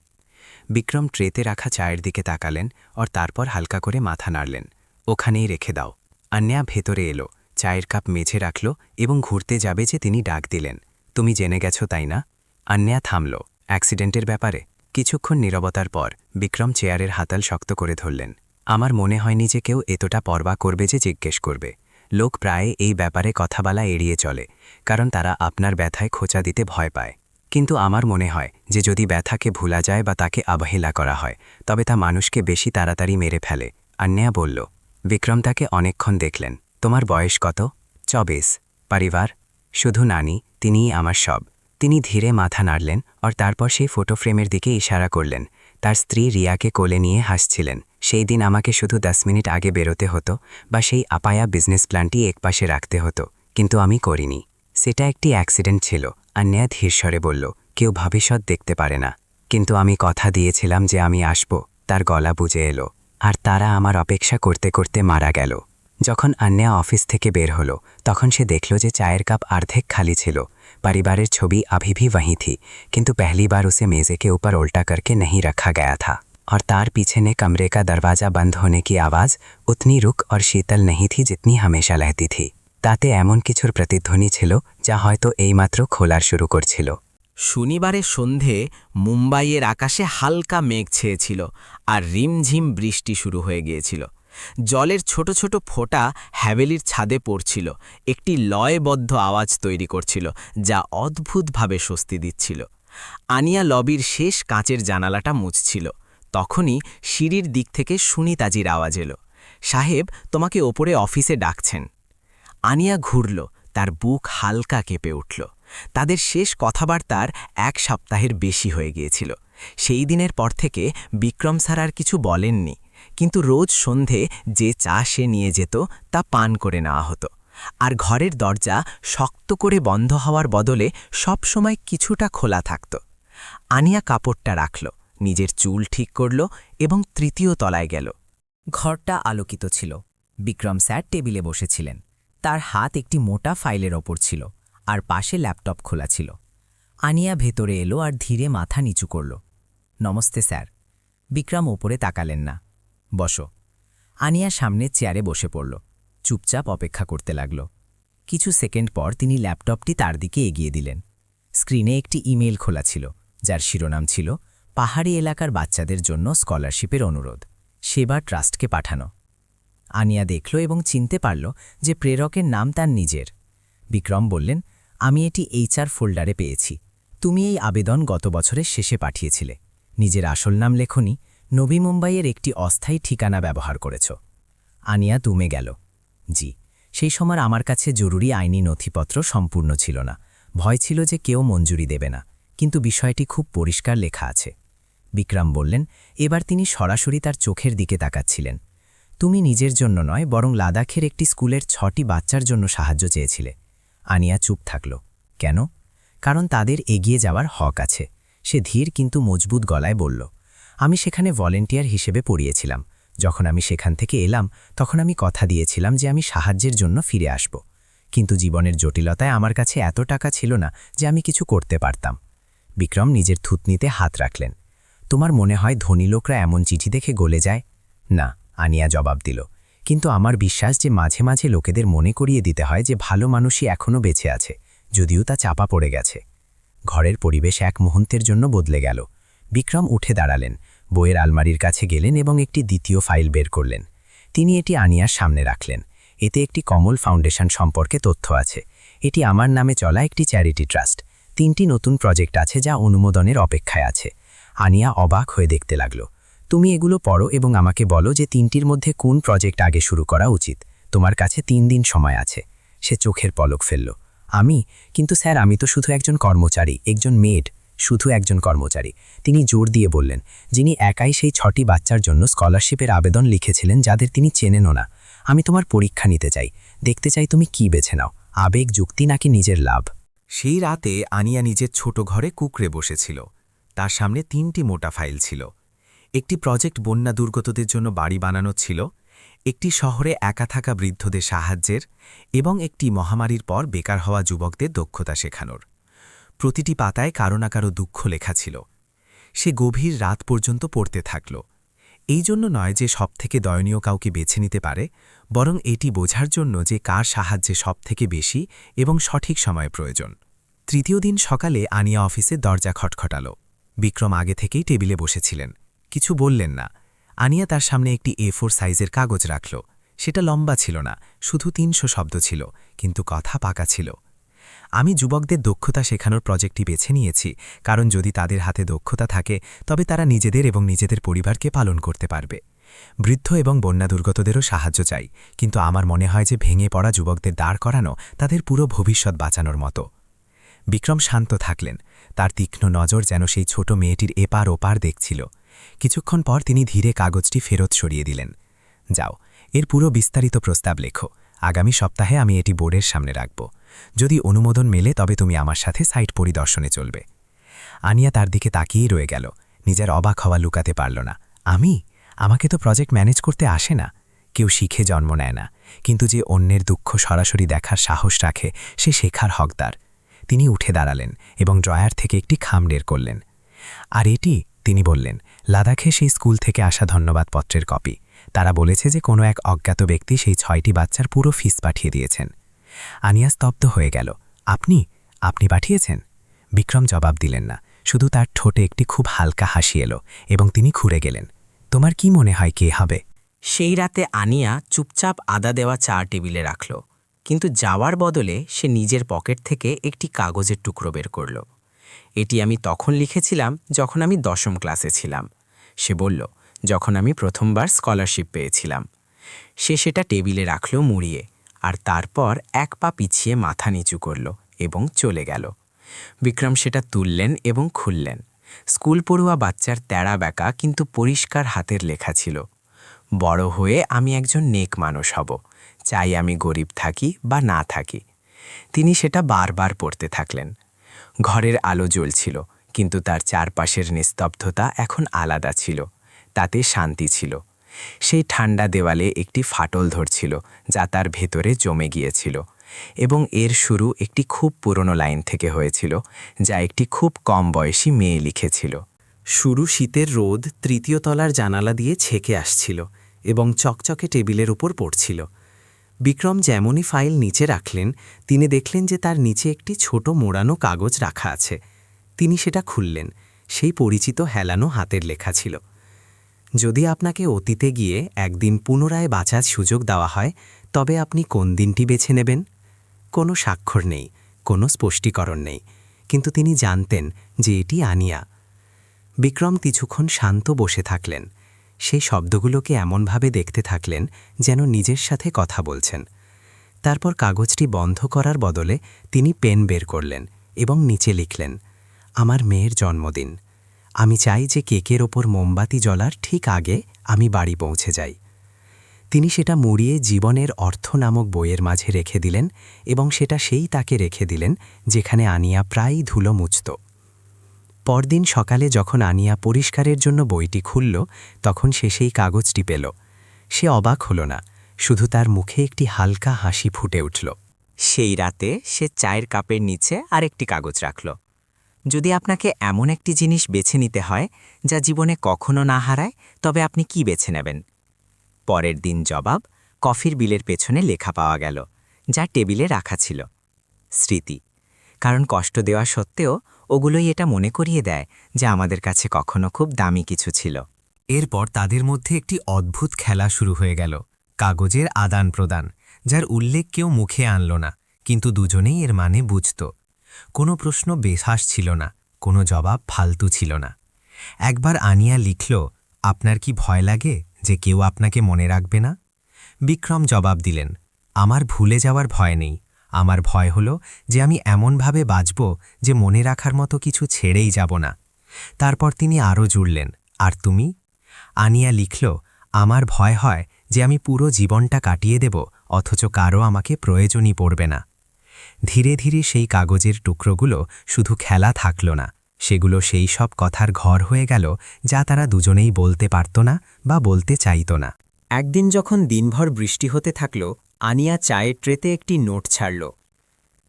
বিক্রম ট্রেতে রাখা চায়ের দিকে তাকালেন, আর তারপর হালকা করে মাথা নাড়লেন। ওখানেই রেখে দাও। আন্যা ভেতরে এলো, চায়ের কাপ মেঝে রাখল এবং ঘুরতে যাবে যে তিনি ডাক দিলেন, তুমি জেনে গেছো তাই না? আন্যা থামল। অ্যাক্সিডেন্টের ব্যাপারে? কিছুক্ষণ নীরবতার পর বিক্রম চেয়ারের হাতাল শক্ত করে ধরলেন। আমার মনে হয়নি যে কেউ এতটা পরবা করবে যে জিজ্ঞেস করবে। লোক প্রায় এই ব্যাপারে কথা বলা এড়িয়ে চলে, কারণ তারা আপনার ব্যথায় খোঁচা দিতে ভয় পায়। কিন্তু আমার মনে হয় যে যদি ব্যথাকে ভুলা যায় বা তাকে অবহেলা করা হয়, তবে তা মানুষকে বেশি তাড়াতাড়ি মেরে ফেলে। আন্যা বলল। বিক্রম তাকে অনেকক্ষণ দেখলেন। তোমার বয়স কত? 24। পরিবার? শুধু নানি, তিনিই আমার সব। তিনি ধীরে মাথা নাড়লেন, আর তারপর সেই ফটো ফ্রেমের দিকে ইশারা করলেন। তার স্ত্রী রিয়াকে কোলে নিয়ে হাসছিলেন। সেই দিন আমাকে শুধু 10 মিনিট আগে বেরোতে হতো, বা সেই আপায়া বিজনেস প্ল্যানটি একপাশে রাখতে হতো, কিন্তু আমি করিনি। সেটা একটি অ্যাক্সিডেন্ট ছিল। আন্যা ধীরস্বরে বলল, কেউ ভবিষ্যৎ দেখতে পারে না। কিন্তু আমি কথা দিয়েছিলাম যে আমি আসব। তার গলা বুঝে এলো, আর তারা আমার অপেক্ষা করতে করতে মারা গেল। যখন আন্যা অফিস থেকে বের হলো, তখন সে দেখল যে চায়ের কাপ অর্ধেক খালি ছিল। परिवारेर छवि अभी भी वहीं थी, किंतु पहली बार उसे मेज़े के ऊपर उल्टा करके नहीं रखा गया था। और तार पीछे ने कमरे का दरवाज़ा बंद होने की आवाज़ उतनी रुक और शीतल नहीं थी जितनी हमेशा रहती थी। ताते एमन किछुर प्रतिध्वनि छिलो जा हयतो এইমাত্র খোলার শুরু করছিল। শনিবারের সন্ধে মুম্বাইয়ের আকাশে হালকা মেঘ ছেয়েছিল, আর রিমঝিম বৃষ্টি শুরু হয়ে গিয়েছিল। জলের ছোট ছোট ফোঁটা হ্যাভেলির ছাদে পড়ছিল, একটি লয়বদ্ধ আওয়াজ তৈরি করছিল, যা অদ্ভুতভাবে স্বস্তি দিচ্ছিল। আনিয়া লবির শেষ কাঁচের জানালাটা মুছছিল। তখনই সিঁড়ির দিক থেকে সুনিতাজির আওয়াজ এলো, সাহেব, তোমাকে ওপরে অফিসে ডাকছেন। আনিয়া ঘুরল, তার বুক হালকা কেঁপে উঠল। তাদের শেষ কথাবার্তার 1 সপ্তাহের বেশি হয়ে গিয়েছিল। সেই দিনের পর থেকে বিক্রম স্যার আর কিছু বলেননি, কিন্তু রোজ সন্ধে যে চা সে নিয়ে যেত তা পান করে নেওয়া হতো, আর ঘরের দরজা শক্ত করে বন্ধ হওয়ার বদলে সবসময় কিছুটা খোলা থাকত। আনিয়া কাপড়টা রাখল, নিজের চুল ঠিক করল এবং 3য় তলায় গেল। ঘরটা আলোকিত ছিল। বিক্রম স্যার টেবিলে বসেছিলেন। তার হাত একটি মোটা ফাইলের ওপর ছিল, আর পাশে ল্যাপটপ খোলা ছিল। আনিয়া ভেতরে এলো আর ধীরে মাথা নিচু করল। নমস্তে স্যার। বিক্রম ওপরে তাকালেন না। বসো। আনিয়া সামনের চেয়ারে বসে পড়ল, চুপচাপ অপেক্ষা করতে লাগল। কিছু সেকেন্ড পর তিনি ল্যাপটপটি তার দিকে এগিয়ে দিলেন। স্ক্রিনে একটি ইমেল খোলা ছিল, যার শিরোনাম ছিল পাহাড়ি এলাকার বাচ্চাদের জন্য স্কলারশিপের অনুরোধ, সেবা ট্রাস্টকে পাঠানো। আনিয়া দেখল এবং চিনতে পারল যে প্রেরকের নাম তার নিজের। বিক্রম বললেন, আমি এটি HR ফোল্ডারে পেয়েছি। তুমি এই আবেদন গত বছরের শেষে পাঠিয়েছিলে। নিজের আসল নাম লেখনি, নবী মুম্বাইয়ের একটি অস্থায়ী ঠিকানা ব্যবহার করেছ। আনিয়া তুমে গেল। জি, সেই সময় আমার কাছে জরুরি আইনি নথিপত্র সম্পূর্ণ ছিল না। ভয় ছিল যে কেউ মঞ্জুরি দেবে না, কিন্তু বিষয়টি খুব পরিষ্কার লেখা আছে। বিক্রম বললেন। এবার তিনি সরাসরি তার চোখের দিকে তাকাচ্ছিলেন। তুমি নিজের জন্য নয়, বরং লাদাখের একটি স্কুলের 6টি বাচ্চার জন্য সাহায্য চেয়েছিলে। আনিয়া চুপ থাকল। কেন? কারণ তাদের এগিয়ে যাওয়ার হক আছে। সে ধীর কিন্তু মজবুত গলায় বলল, আমি সেখানে ভলেন্টিয়ার হিসেবে পড়িয়েছিলাম। যখন আমি সেখান থেকে এলাম তখন আমি কথা দিয়েছিলাম যে আমি সাহায্যের জন্য ফিরে আসব। কিন্তু জীবনের জটিলতায় আমার কাছে এত টাকা ছিল না যে আমি কিছু করতে পারতাম। বিক্রম নিজের থুতনিতে হাত রাখলেন। তোমার মনে হয় ধনী লোকরা এমন চিঠি দেখে গলে যায়? না, আনিয়া জবাব দিল। কিন্তু আমার বিশ্বাস যে মাঝে মাঝে লোকেদের মনে করিয়ে দিতে হয় যে ভালো মানুষই এখনও বেঁচে আছে, যদিও তা চাপা পড়ে গেছে। ঘরের পরিবেশ এক মুহূর্তের জন্য বদলে গেল। বিক্রম উঠে দাঁড়ালেন, বইয়ের আলমারির কাছে গেলেন এবং একটি দ্বিতীয় ফাইল বের করলেন। তিনি এটি আনিয়ার সামনে রাখলেন। এতে একটি কমল ফাউন্ডেশন সম্পর্কে তথ্য আছে। এটি আমার নামে চলা একটি চ্যারিটি ট্রাস্ট। 3টি নতুন প্রজেক্ট আছে যা অনুমোদনের অপেক্ষায় আছে। আনিয়া অবাক হয়ে দেখতে লাগল। তুমি এগুলো পড়ো এবং আমাকে বলো যে 3টির মধ্যে কোন প্রজেক্ট আগে শুরু করা উচিত। তোমার কাছে 3 দিন সময় আছে। সে চোখের পলক ফেলল। কিন্তু স্যার, আমি তো শুধু একজন কর্মচারী, একজন মেড, শুধু একজন কর্মচারী। তিনি জোর দিয়ে বললেন, যিনি একাই সেই 6টি বাচ্চার জন্য স্কলারশিপের আবেদন লিখেছিলেন যাদের তিনি চেনেনও না। আমি তোমার পরীক্ষা নিতে চাই, দেখতে চাই তুমি কি বেছে নাও, আবেগ, যুক্তি নাকি নিজের লাভ। সেই রাতে আনিয়া নিজের ছোট ঘরে কুকড়ে বসেছিল। তার সামনে 3টি মোটা ফাইল ছিল। একটি প্রজেক্ট বন্যা দুর্গতদের জন্য বাড়ি বানানো ছিল, একটি শহরে একা থাকা বৃদ্ধদের সাহায্যের, এবং একটি মহামারীর পর বেকার হওয়া যুবকদের দক্ষতা শেখানোর। প্রতিটি পাতায় কারো না কারো দুঃখ লেখা ছিল। সে গভীর রাত পর্যন্ত পড়তে থাকল। এই জন্য নয় যে সবথেকে দয়নীয় কাউকে বেছে নিতে পারে, বরং এটি বোঝার জন্য যে কার সাহায্যে সবথেকে বেশি এবং সঠিক সময় প্রয়োজন। 3য় দিন সকালে আনিয়া অফিসের দরজা খটখটাল। বিক্রম আগে থেকেই টেবিলে বসেছিলেন। কিছু বললেন না। আনিয়া তার সামনে একটি A4 সাইজের কাগজ রাখল। সেটা লম্বা ছিল না, শুধু 300 শব্দ ছিল, কিন্তু কথা পাকা ছিল। আমি যুবকদের দক্ষতা শেখানোর প্রজেক্টটি বেছে নিয়েছি, কারণ যদি তাদের হাতে দক্ষতা থাকে তবে তারা নিজেদের এবং নিজেদের পরিবারকে পালন করতে পারবে। বৃদ্ধ এবং বন্যা দুর্গতদেরও সাহায্য চাই, কিন্তু আমার মনে হয় যে ভেঙে পড়া যুবকদের দাঁড় করানো তাদের পুরো ভবিষ্যৎ বাঁচানোর মতো। বিক্রম শান্ত থাকলেন। তার তীক্ষ্ণ নজর যেন সেই ছোট মেয়েটির এপার ওপার দেখছিল। কিছুক্ষণ পর তিনি ধীরে কাগজটি ফেরত সরিয়ে দিলেন। যাও, এর পুরো বিস্তারিত প্রস্তাব লেখো। আগামী সপ্তাহে আমি এটি বোর্ডের সামনে রাখব। যদি অনুমোদন মেলে তবে তুমি আমার সাথে সাইট পরিদর্শনে চলবে। আনিয়া তার দিকে তাকিয়েই রয়ে গেল। নিজের অবাক হওয়া লুকাতে পারল না। আমাকে তো প্রজেক্ট ম্যানেজ করতে আসে না। কেউ শিখে জন্ম নেয় না, কিন্তু যে অন্যের দুঃখ সরাসরি দেখার সাহস রাখে সে শেখার হকদার। তিনি উঠে দাঁড়ালেন এবং ড্রয়ার থেকে একটি খাম বের করলেন। আর এটি, তিনি বললেন, লাদাখে সেই স্কুল থেকে আসা ধন্যবাদপত্রের কপি। তারা বলেছে যে কোনো এক অজ্ঞাত ব্যক্তি সেই 6টি বাচ্চার পুরো ফিস পাঠিয়ে দিয়েছেন। আনিয়া স্তব্ধ হয়ে গেল। আপনি পাঠিয়েছেন? বিক্রম জবাব দিলেন না, শুধু তার ঠোঁটে একটি খুব হালকা হাসি এলো এবং তিনি ঘুরে গেলেন। তোমার কি মনে হয় কে হবে? সেই রাতে আনিয়া চুপচাপ আদা দেওয়া চা টেবিলে রাখল, কিন্তু যাওয়ার বদলে সে নিজের পকেট থেকে একটি কাগজের টুকরো বের করল। এটি আমি তখন লিখেছিলাম যখন আমি 10ম ক্লাসে ছিলাম, সে বলল, যখন আমি প্রথমবার স্কলারশিপ পেয়েছিলাম। সে সেটা টেবিলে রাখল মুড়িয়ে, আর তারপর 1 পা পিছিয়ে মাথা নিচু করল এবং চলে গেল। বিক্রম সেটা তুললেন এবং খুললেন। স্কুল পড়ুয়া বাচ্চার তেড়া বেঁকা কিন্তু পরিষ্কার হাতের লেখা ছিল, বড় হয়ে আমি একজন নেক মানুষ হব, চাই আমি গরিব থাকি বা না থাকি। তিনি সেটা বারবার পড়তে থাকলেন। ঘরের আলো জ্বলছিল, কিন্তু তার চারপাশের নিস্তব্ধতা এখন আলাদা ছিল। তাতে শান্তি ছিল। সেই ঠান্ডা দেওয়ালে একটি ফাটল ধরছিল যা তার ভেতরে জমে গিয়েছিল, এবং এর শুরু একটি খুব পুরনো লাইন থেকে হয়েছিল যা একটি খুব কম বয়সী মেয়ে লিখেছিল। শুরু শীতের রোদ 3য় তলার জানালা দিয়ে ছেকে আসছিল এবং চকচকে টেবিলের উপর পড়ছিল। বিক্রম যেমনই ফাইল নিচে রাখলেন, তিনি দেখলেন যে তার নিচে একটি ছোট মোড়ানো কাগজ রাখা আছে। তিনি সেটা খুললেন। সেই পরিচিত হেলানো হাতের লেখা ছিল, যদি আপনাকে অতীতে গিয়ে একদিন পুনরায় বাঁচার সুযোগ দেওয়া হয় তবে আপনি কোন দিনটি বেছে নেবেন? কোনো স্বাক্ষর নেই, কোনো স্পষ্টীকরণ নেই, কিন্তু তিনি জানতেন যে এটি আনিয়া। বিক্রম কিছুক্ষণ শান্ত বসে থাকলেন। সেই শব্দগুলোকে এমনভাবে দেখতে থাকলেন যেন নিজের সাথে কথা বলছেন। তারপর কাগজটি বন্ধ করার বদলে তিনি পেন বের করলেন এবং নিচে লিখলেন, আমার মেয়ের জন্মদিন। আমি চাই যে কেকের ওপর মোমবাতি জ্বলার ঠিক আগে আমি বাড়ি পৌঁছে যাই। তিনি সেটা মুড়িয়ে জীবনের অর্থ নামক বইয়ের মাঝে রেখে দিলেন এবং সেটা সেই তাকে রেখে দিলেন যেখানে আনিয়া প্রায়ই ধুলো মুছত। পরদিন সকালে যখন আনিয়া পরিষ্কারের জন্য বইটি খুলল, তখন সে সেই কাগজটি পেল। সে অবাক হল না, শুধু তার মুখে একটি হালকা হাসি ফুটে উঠল। সেই রাতে সে চায়ের কাপের নিচে আরেকটি কাগজ রাখল। যদি আপনাকে এমন একটি জিনিস বেছে নিতে হয় যা জীবনে কখনো না হারায়, তবে আপনি কি বেছে নেবেন? পরের দিন জবাব কফির বিলের পেছনে লেখা পাওয়া গেল, যা টেবিলে রাখা ছিল। স্মৃতি। কারণ কষ্ট দেওয়া সত্ত্বেও ওগুলোই এটা মনে করিয়ে দেয় যে আমাদের কাছে কখনো খুব দামি কিছু ছিল। এরপর তাদের মধ্যে একটি অদ্ভুত খেলা শুরু হয়ে গেল, কাগজের আদান প্রদান, যার উল্লেখ কেউ মুখে আনল না, কিন্তু দুজনেই এর মানে বুঝত। কোনো প্রশ্ন বেহাস ছিল না, কোনো জবাব ফালতু ছিল না। একবার আনিয়া লিখল, আপনার কি ভয় লাগে যে কেউ আপনাকে মনে রাখবে না? বিক্রম জবাব দিলেন, আমার ভুলে যাওয়ার ভয় নেই, আমার ভয় হল যে আমি এমনভাবে বাঁচব যে মনে রাখার মতো কিছু ছেড়েই যাব না। তারপর তিনি আরও জুড়লেন, আর তুমি? আনিয়া লিখল, আমার ভয় হয় যে আমি পুরো জীবনটা কাটিয়ে দেব, অথচ কারও আমাকে প্রয়োজনই পড়বে না। ধীরে ধীরে সেই কাগজের টুকরোগুলো শুধু খেলা থাকল না, সেগুলো সেই সব কথার ঘর হয়ে গেল যা তারা দুজনেই বলতে পারত না বা বলতে চাইত না। একদিন যখন দিনভর বৃষ্টি হতে থাকল, আনিয়া চায়ের ট্রেতে একটি নোট ছাড়ল।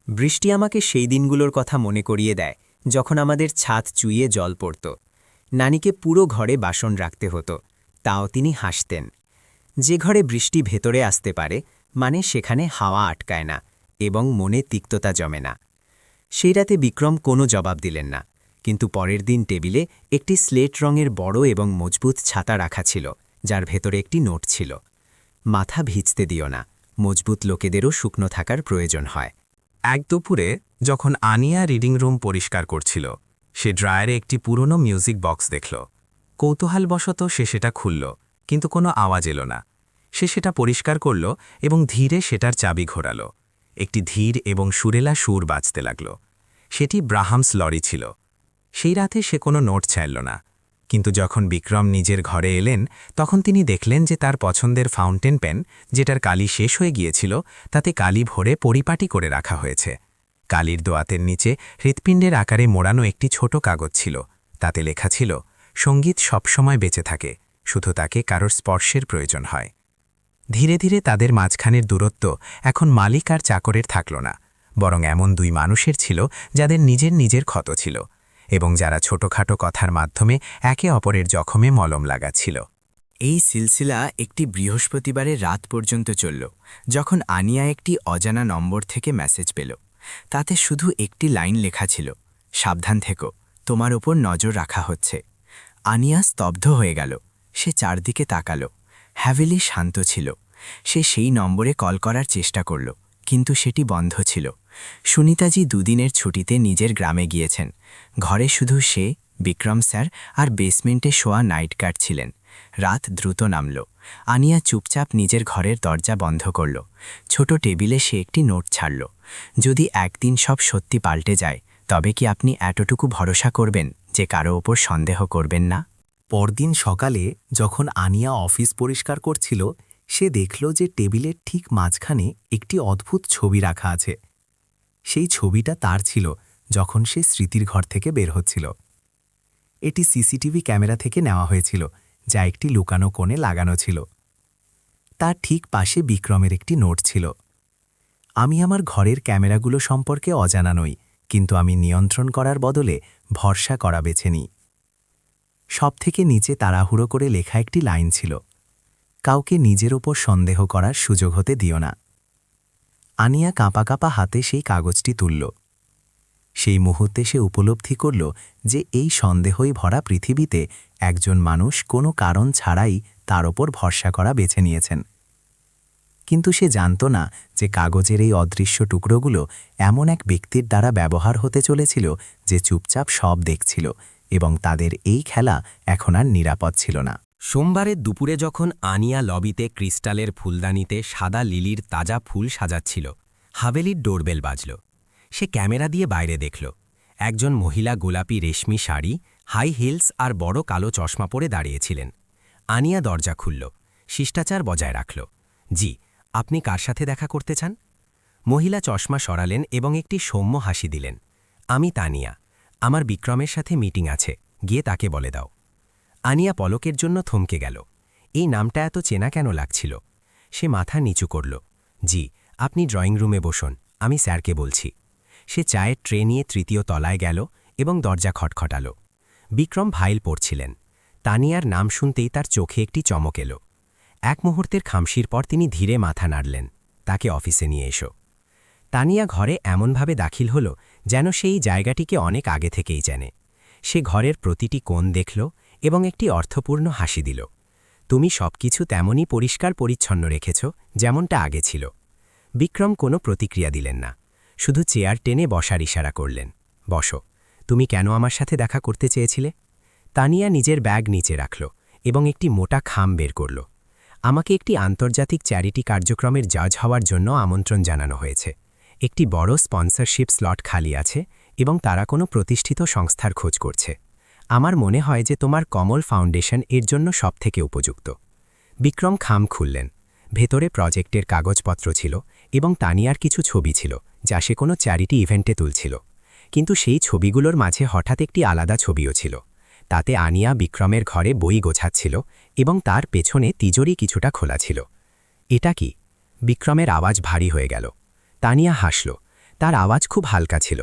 বৃষ্টি আমাকে সেই দিনগুলোর কথা মনে করিয়ে দেয় যখন আমাদের ছাদ চুইয়ে জল পড়ত। নানিকে পুরো ঘরে বাসন রাখতে হতো, তাও তিনি হাসতেন। যে ঘরে বৃষ্টি ভেতরে আসতে পারে, মানে সেখানে হাওয়া আটকায় না এবং মনে তিক্ততা জমে না। সেই রাতে বিক্রম কোনো জবাব দিলেন না, কিন্তু পরের দিন টেবিলে একটি স্লেট রঙের বড় এবং মজবুত ছাতা রাখা ছিল, যার ভেতরে একটি নোট ছিল। মাথা ভিজতে দিও না, মজবুত লোকেদেরও শুকনো থাকার প্রয়োজন হয়। এক দুপুরে যখন আনিয়া রিডিং রুম পরিষ্কার করছিল, সে ড্রায়ারে একটি পুরনো মিউজিক বক্স দেখল। কৌতূহলবশত সে সেটা খুলল, কিন্তু কোনো আওয়াজ এলো না। সে সেটা পরিষ্কার করল এবং ধীরে সেটার চাবি ঘোরাল। একটি ধীর এবং সুরেলা সুর বাজতে লাগল। সেটি ব্রাহামস লরি ছিল। সেই রাতে সে কোনো নোট ছাড়ল না, কিন্তু যখন বিক্রম নিজের ঘরে এলেন, তখন তিনি দেখলেন যে তার পছন্দের ফাউন্টেন পেন, যেটার কালি শেষ হয়ে গিয়েছিল, তাতে কালি ভরে পরিপাটি করে রাখা হয়েছে। কালির দোয়াতের নিচে হৃৎপিণ্ডের আকারে মোড়ানো একটি ছোট কাগজ ছিল। তাতে লেখা ছিল, সঙ্গীত সবসময় বেঁচে থাকে, শুধু তাকে কারোর স্পর্শের প্রয়োজন হয়। ধীরে ধীরে তাদের মাঝখানের দূরত্ব এখন মালিক আর চাকরের থাকল না, বরং এমন দুই মানুষের ছিল যাদের নিজের নিজের ক্ষত ছিল এবং যারা ছোটখাটো কথার মাধ্যমে একে অপরের জখমে মলম লাগাচ্ছিল। এই সিলসিলা একটি বৃহস্পতিবারের রাত পর্যন্ত চলল, যখন আনিয়া একটি অজানা নম্বর থেকে মেসেজ পেল। তাতে শুধু একটি লাইন লেখা ছিল, সাবধান থেকো, তোমার ওপর নজর রাখা হচ্ছে। আনিয়া স্তব্ধ হয়ে গেল। সে চারদিকে তাকাল। হ্যাভেলি শান্ত ছিল। সে সেই নম্বরে কল করার চেষ্টা করল, কিন্তু সেটি বন্ধ ছিল। সুনিতাজি দুদিনের ছুটিতে নিজের গ্রামে গিয়েছেন। ঘরে শুধু সে, বিক্রম স্যার আর বেসমেন্টে শোয়া নাইট গার্ড ছিলেন। রাত দ্রুত নামল। আনিয়া চুপচাপ নিজের ঘরের দরজা বন্ধ করল। ছোট টেবিলে সে একটি নোট ছাড়ল। যদি একদিন সব সত্যি পাল্টে যায়, তবে কি আপনি এতটুকু ভরসা করবেন যে কারো ওপর সন্দেহ করবেন না? পরদিন সকালে যখন আনিয়া অফিস পরিষ্কার করছিল, সে দেখল যে টেবিলের ঠিক মাঝখানে একটি অদ্ভুত ছবি রাখা আছে। সেই ছবিটা তার ছিল যখন সে স্মৃতির ঘর থেকে বের হচ্ছিল। এটি সিসিটিভি ক্যামেরা থেকে নেওয়া হয়েছিল, যা একটি লুকানো কোণে লাগানো ছিল। তার ঠিক পাশে বিক্রমের একটি নোট ছিল। আমি আমার ঘরের ক্যামেরাগুলো সম্পর্কে অজানা নই, কিন্তু আমি নিয়ন্ত্রণ করার বদলে ভরসা করা বেছে নিই। সবথেকে নিচে তাড়াহুড়ো করে লেখা একটি লাইন ছিল, কাউকে নিজের ওপর সন্দেহ করার সুযোগ হতে দিও না। আনিয়া কাঁপা কাঁপা হাতে সেই কাগজটি তুলল। সেই মুহূর্তে সে উপলব্ধি করল যে এই সন্দেহই ভরা পৃথিবীতে একজন মানুষ কোনো কারণ ছাড়াই তার ওপর ভরসা করা বেছে নিয়েছেন। কিন্তু সে জানত না যে কাগজের এই অদৃশ্য টুকরোগুলো এমন এক ব্যক্তির দ্বারা ব্যবহার হতে চলেছিল যে চুপচাপ সব দেখছিল, এবং তাদের এই খেলা এখন আর নিরাপদ ছিল না। সোমবারের দুপুরে যখন আনিয়া লবিতে ক্রিস্টালের ফুলদানিতে সাদা লিলির তাজা ফুল সাজাচ্ছিল, হাভেলির ডোরবেল বাজল। সে ক্যামেরা দিয়ে বাইরে দেখল। একজন মহিলা গোলাপি রেশমি শাড়ি, হাই হিলস আর বড় কালো চশমা পরে দাঁড়িয়েছিলেন। আনিয়া দরজা খুলল, শিষ্টাচার বজায় রাখল। জি, আপনি কার সাথে দেখা করতে চান? মহিলা চশমা সরালেন এবং একটি সৌম্য হাসি দিলেন। আমি তানিয়া, আমার বিক্রমের সাথে মিটিং আছে, গিয়ে তাকে বলে দাও। আনিয়া পলকের জন্য থমকে গেল। এই নামটা এত চেনা কেন লাগছিল? সে মাথা নিচু করল। জি, আপনি ড্রয়িং রুমে বসুন, আমি স্যারকে বলছি। সে চায়ের ট্রে নিয়ে তৃতীয় তলায় গেল এবং দরজা খটখটাল। বিক্রম ফাইল পড়ছিলেন। তানিয়ার নাম শুনতেই তার চোখে একটি চমক এলো। এক মুহূর্তের খামশির পর তিনি ধীরে মাথা নাড়লেন। তাকে অফিসে নিয়ে এসো। তানিয়া ঘরে এমনভাবে দাখিল হল যেন সেই জায়গাটিকে অনেক আগে থেকেই জানে। সে ঘরের প্রতিটি কোণ দেখল এবং একটি অর্থপূর্ণ হাসি দিল। তুমি সবকিছু তেমনই পরিষ্কার পরিচ্ছন্ন রেখেছ যেমনটা আগে ছিল। বিক্রম কোনো প্রতিক্রিয়া দিলেন না, শুধু চেয়ার টেনে বসার ইশারা করলেন। বসো। তুমি কেন আমার সাথে দেখা করতে চেয়েছিলে? তানিয়া নিজের ব্যাগ নিচে রাখল এবং একটি মোটা খাম বের করল। আমাকে একটি আন্তর্জাতিক চ্যারিটি কার্যক্রমের জাজ হওয়ার জন্য আমন্ত্রণ জানানো হয়েছে। একটি বড় স্পন্সরশিপ স্লট খালি আছে এবং তারা কোনো প্রতিষ্ঠিত সংস্থার খোঁজ করছে। আমার মনে হয় যে তোমার কমল ফাউন্ডেশন এর জন্য সবথেকে উপযুক্ত। বিক্রম খাম খুললেন। ভেতরে প্রজেক্টের কাগজপত্র ছিল এবং তানিয়ার কিছু ছবি ছিল যা সে কোনো চ্যারিটি ইভেন্টে তুলছিল। কিন্তু সেই ছবিগুলোর মাঝে হঠাৎ একটি আলাদা ছবিও ছিল। তাতে আনিয়া বিক্রমের ঘরে বই গোছাচ্ছিল এবং তার পেছনে তিজোরি কিছুটা খোলা ছিল। এটা কি? বিক্রমের আওয়াজ ভারী হয়ে গেল। তানিয়া হাসল। তার আওয়াজ খুব হালকা ছিল।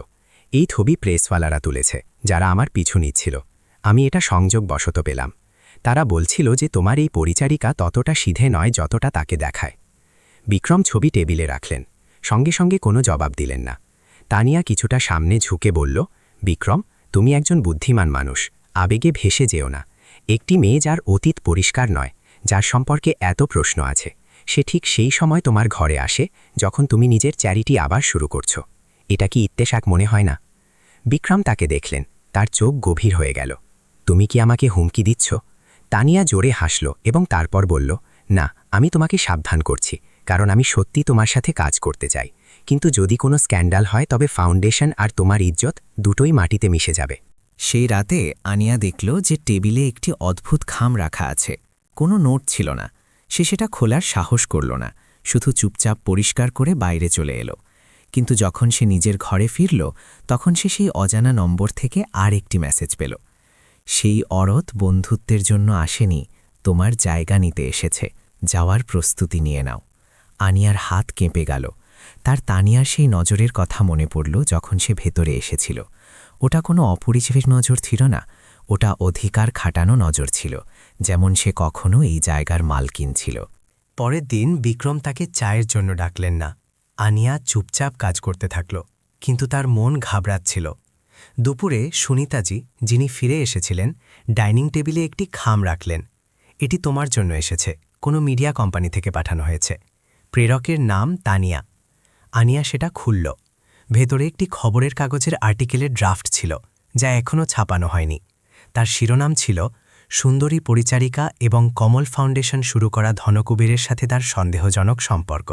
এই ছবি প্রেসওয়ালারা তুলেছে, যারা আমার পিছু নিচ্ছিল। আমি এটা সংযোগবশত পেলাম। তারা বলছিল যে তোমার এই পরিচারিকা ততটা সিধে নয় যতটা তাকে দেখায়। বিক্রম ছবি টেবিলে রাখলেন, সঙ্গে সঙ্গে কোনো জবাব দিলেন না। তানিয়া কিছুটা সামনে ঝুঁকে বলল, বিক্রম, তুমি একজন বুদ্ধিমান মানুষ, আবেগে ভেসে যেও না। একটি মেয়ে যার অতীত পরিষ্কার নয়, যার সম্পর্কে এত প্রশ্ন আছে, সে ঠিক সেই সময় তোমার ঘরে আসে যখন তুমি নিজের চ্যারিটি আবার শুরু করছো। এটা কি ইত্তেশাক মনে হয় না? বিক্রম তাকে দেখলেন, তার চোখ গভীর হয়ে গেল। তুমি কি আমাকে হুমকি দিচ্ছ? তানিয়া জোরে হাসল এবং তারপর বলল, না, আমি তোমাকে সাবধান করছি, কারণ আমি সত্যি তোমার সাথে কাজ করতে চাই। কিন্তু যদি কোনো স্ক্যান্ডাল হয় তবে ফাউন্ডেশন আর তোমার ইজ্জত দুটোই মাটিতে মিশে যাবে। সেই রাতে আনিয়া দেখল যে টেবিলে একটি অদ্ভুত খাম রাখা আছে। কোনো নোট ছিল না। সে সেটা খোলার সাহস করল না, শুধু চুপচাপ পরিষ্কার করে বাইরে চলে এলো। কিন্তু যখন সে নিজের ঘরে ফিরল, তখন সে সেই অজানা নম্বর থেকে আর একটি মেসেজ পেল। সেই অরথ বন্ধুত্বের জন্য আসেনি, তোমার জায়গা নিতে এসেছে, যাওয়ার প্রস্তুতি নিয়ে নাও। আনিয়ার হাত কেঁপে গেল। তার তানিয়ার সেই নজরের কথা মনে পড়ল যখন সে ভেতরে এসেছিল। ওটা কোনো অপরিচিত নজর ছিল না, ওটা অধিকার খাটানো নজর ছিল, যেমন সে কখনো এই জায়গার মালকিন ছিল। পরের দিন বিক্রম তাকে চায়ের জন্য ডাকলেন না। আনিয়া চুপচাপ কাজ করতে থাকল, কিন্তু তার মন ঘাবড়াচ্ছিল। দুপুরে সুনিতাজি, যিনি ফিরে এসেছিলেন, ডাইনিং টেবিলে একটি খাম রাখলেন। এটি তোমার জন্য এসেছে, কোনো মিডিয়া কোম্পানি থেকে পাঠানো হয়েছে। প্রেরকের নাম তানিয়া। আনিয়া সেটা খুলল। ভেতরে একটি খবরের কাগজের আর্টিকেলের ড্রাফট ছিল, যা এখনও ছাপানো হয়নি। তার শিরোনাম ছিল, সুন্দরী পরিচারিকা এবং কমল ফাউন্ডেশন শুরু করা ধনকুবেরের সাথে তার সন্দেহজনক সম্পর্ক।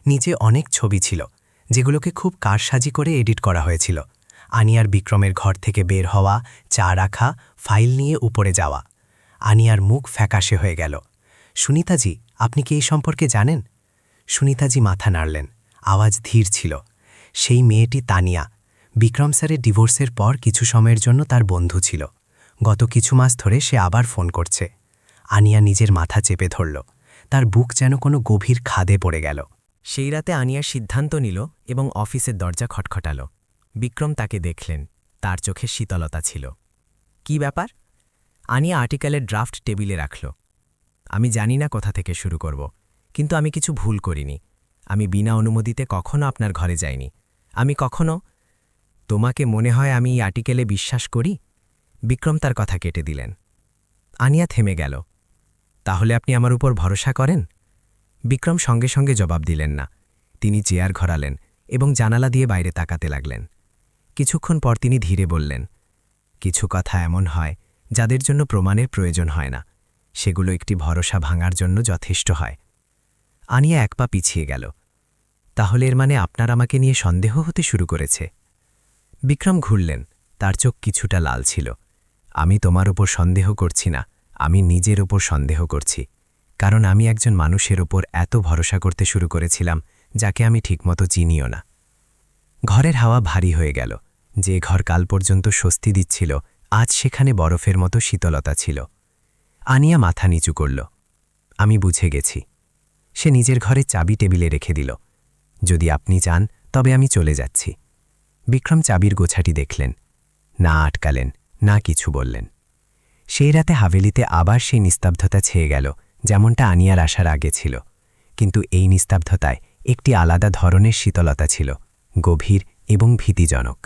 নিচে অনেক ছবি ছিল, যেগুলোকে খুব কারসাজি করে এডিট করা হয়েছিল। আনিয়ার বিক্রমের ঘর থেকে বের হওয়া, চা রাখা, ফাইল নিয়ে উপরে যাওয়া। আনিয়ার মুখ ফ্যাকাশে হয়ে গেল। সুনিতাজি, আপনি কি এই সম্পর্কে জানেন? সুনিতাজি মাথা নাড়লেন, আওয়াজ ধীর ছিল। সেই মেয়েটি তানিয়া। বিক্রম স্যারের ডিভোর্সের পর কিছু সময়ের জন্য তার বন্ধু ছিল। গত কিছু মাস ধরে সে আবার ফোন করছে। আনিয়া নিজের মাথা চেপে ধরল। তার বুক যেন কোনো গভীর খাদে পড়ে গেল। সেই রাতে আনিয়া সিদ্ধান্ত নিল এবং অফিসের দরজা খটখটাল। বিক্রম তাকে দেখলেন, তার চোখে শীতলতা ছিল। কি ব্যাপার? আনিয়া আর্টিকেলের ড্রাফট টেবিলে রাখল। আমি জানি না কোথা থেকে শুরু করব, কিন্তু আমি কিছু ভুল করিনি। আমি বিনা অনুমতিতে কখনো আপনার ঘরে যাইনি। আমি কখনো... তোমাকে মনে হয় আমি এই আর্টিকেলে বিশ্বাস করি? বিক্রম তার কথা কেটে দিলেন। আনিয়া থেমে গেল। তাহলে আপনি আমার উপর ভরসা করেন? বিক্রম সঙ্গে সঙ্গে জবাব দিলেন না। তিনি চেয়ার ঘোরালেন এবং জানালা দিয়ে বাইরে তাকাতে লাগলেন। কিছুক্ষণ পর তিনি ধীরে বললেন, কিছু কথা এমন হয় যাদের জন্য প্রমাণের প্রয়োজন হয় না, সেগুলো একটি ভরসা ভাঙার জন্য যথেষ্ট হয়। আনিয়া এক পা পিছিয়ে গেল। তাহলে এর মানে আপনার আমাকে নিয়ে সন্দেহ হতে শুরু করেছে? বিক্রম ঘুরলেন, তার চোখ কিছুটা লাল ছিল। আমি তোমার উপর সন্দেহ করছি না, আমি নিজের উপর সন্দেহ করছি, কারণ আমি একজন মানুষের ওপর এত ভরসা করতে শুরু করেছিলাম যাকে আমি ঠিকমতো চিনিও না। ঘরের হাওয়া ভারী হয়ে গেল। যে ঘর কাল পর্যন্ত স্বস্তি দিচ্ছিল, আজ সেখানে বরফের মতো শীতলতা ছিল। আনিয়া মাথা নিচু করল। আমি বুঝে গেছি। সে নিজের ঘরে চাবি টেবিলে রেখে দিল। যদি আপনি চান তবে আমি চলে যাচ্ছি। বিক্রম চাবির গোছাটি দেখলেন, না আটকালেন, না কিছু বললেন। সেই রাতে হাভেলিতে আবার সেই নিস্তব্ধতা ছেয়ে গেল, যেমনটা আনিয়ার আসার আগে ছিল। কিন্তু এই নিস্তব্ধতায় একটি আলাদা ধরনের শীতলতা ছিল, গভীর এবং ভীতিজনক,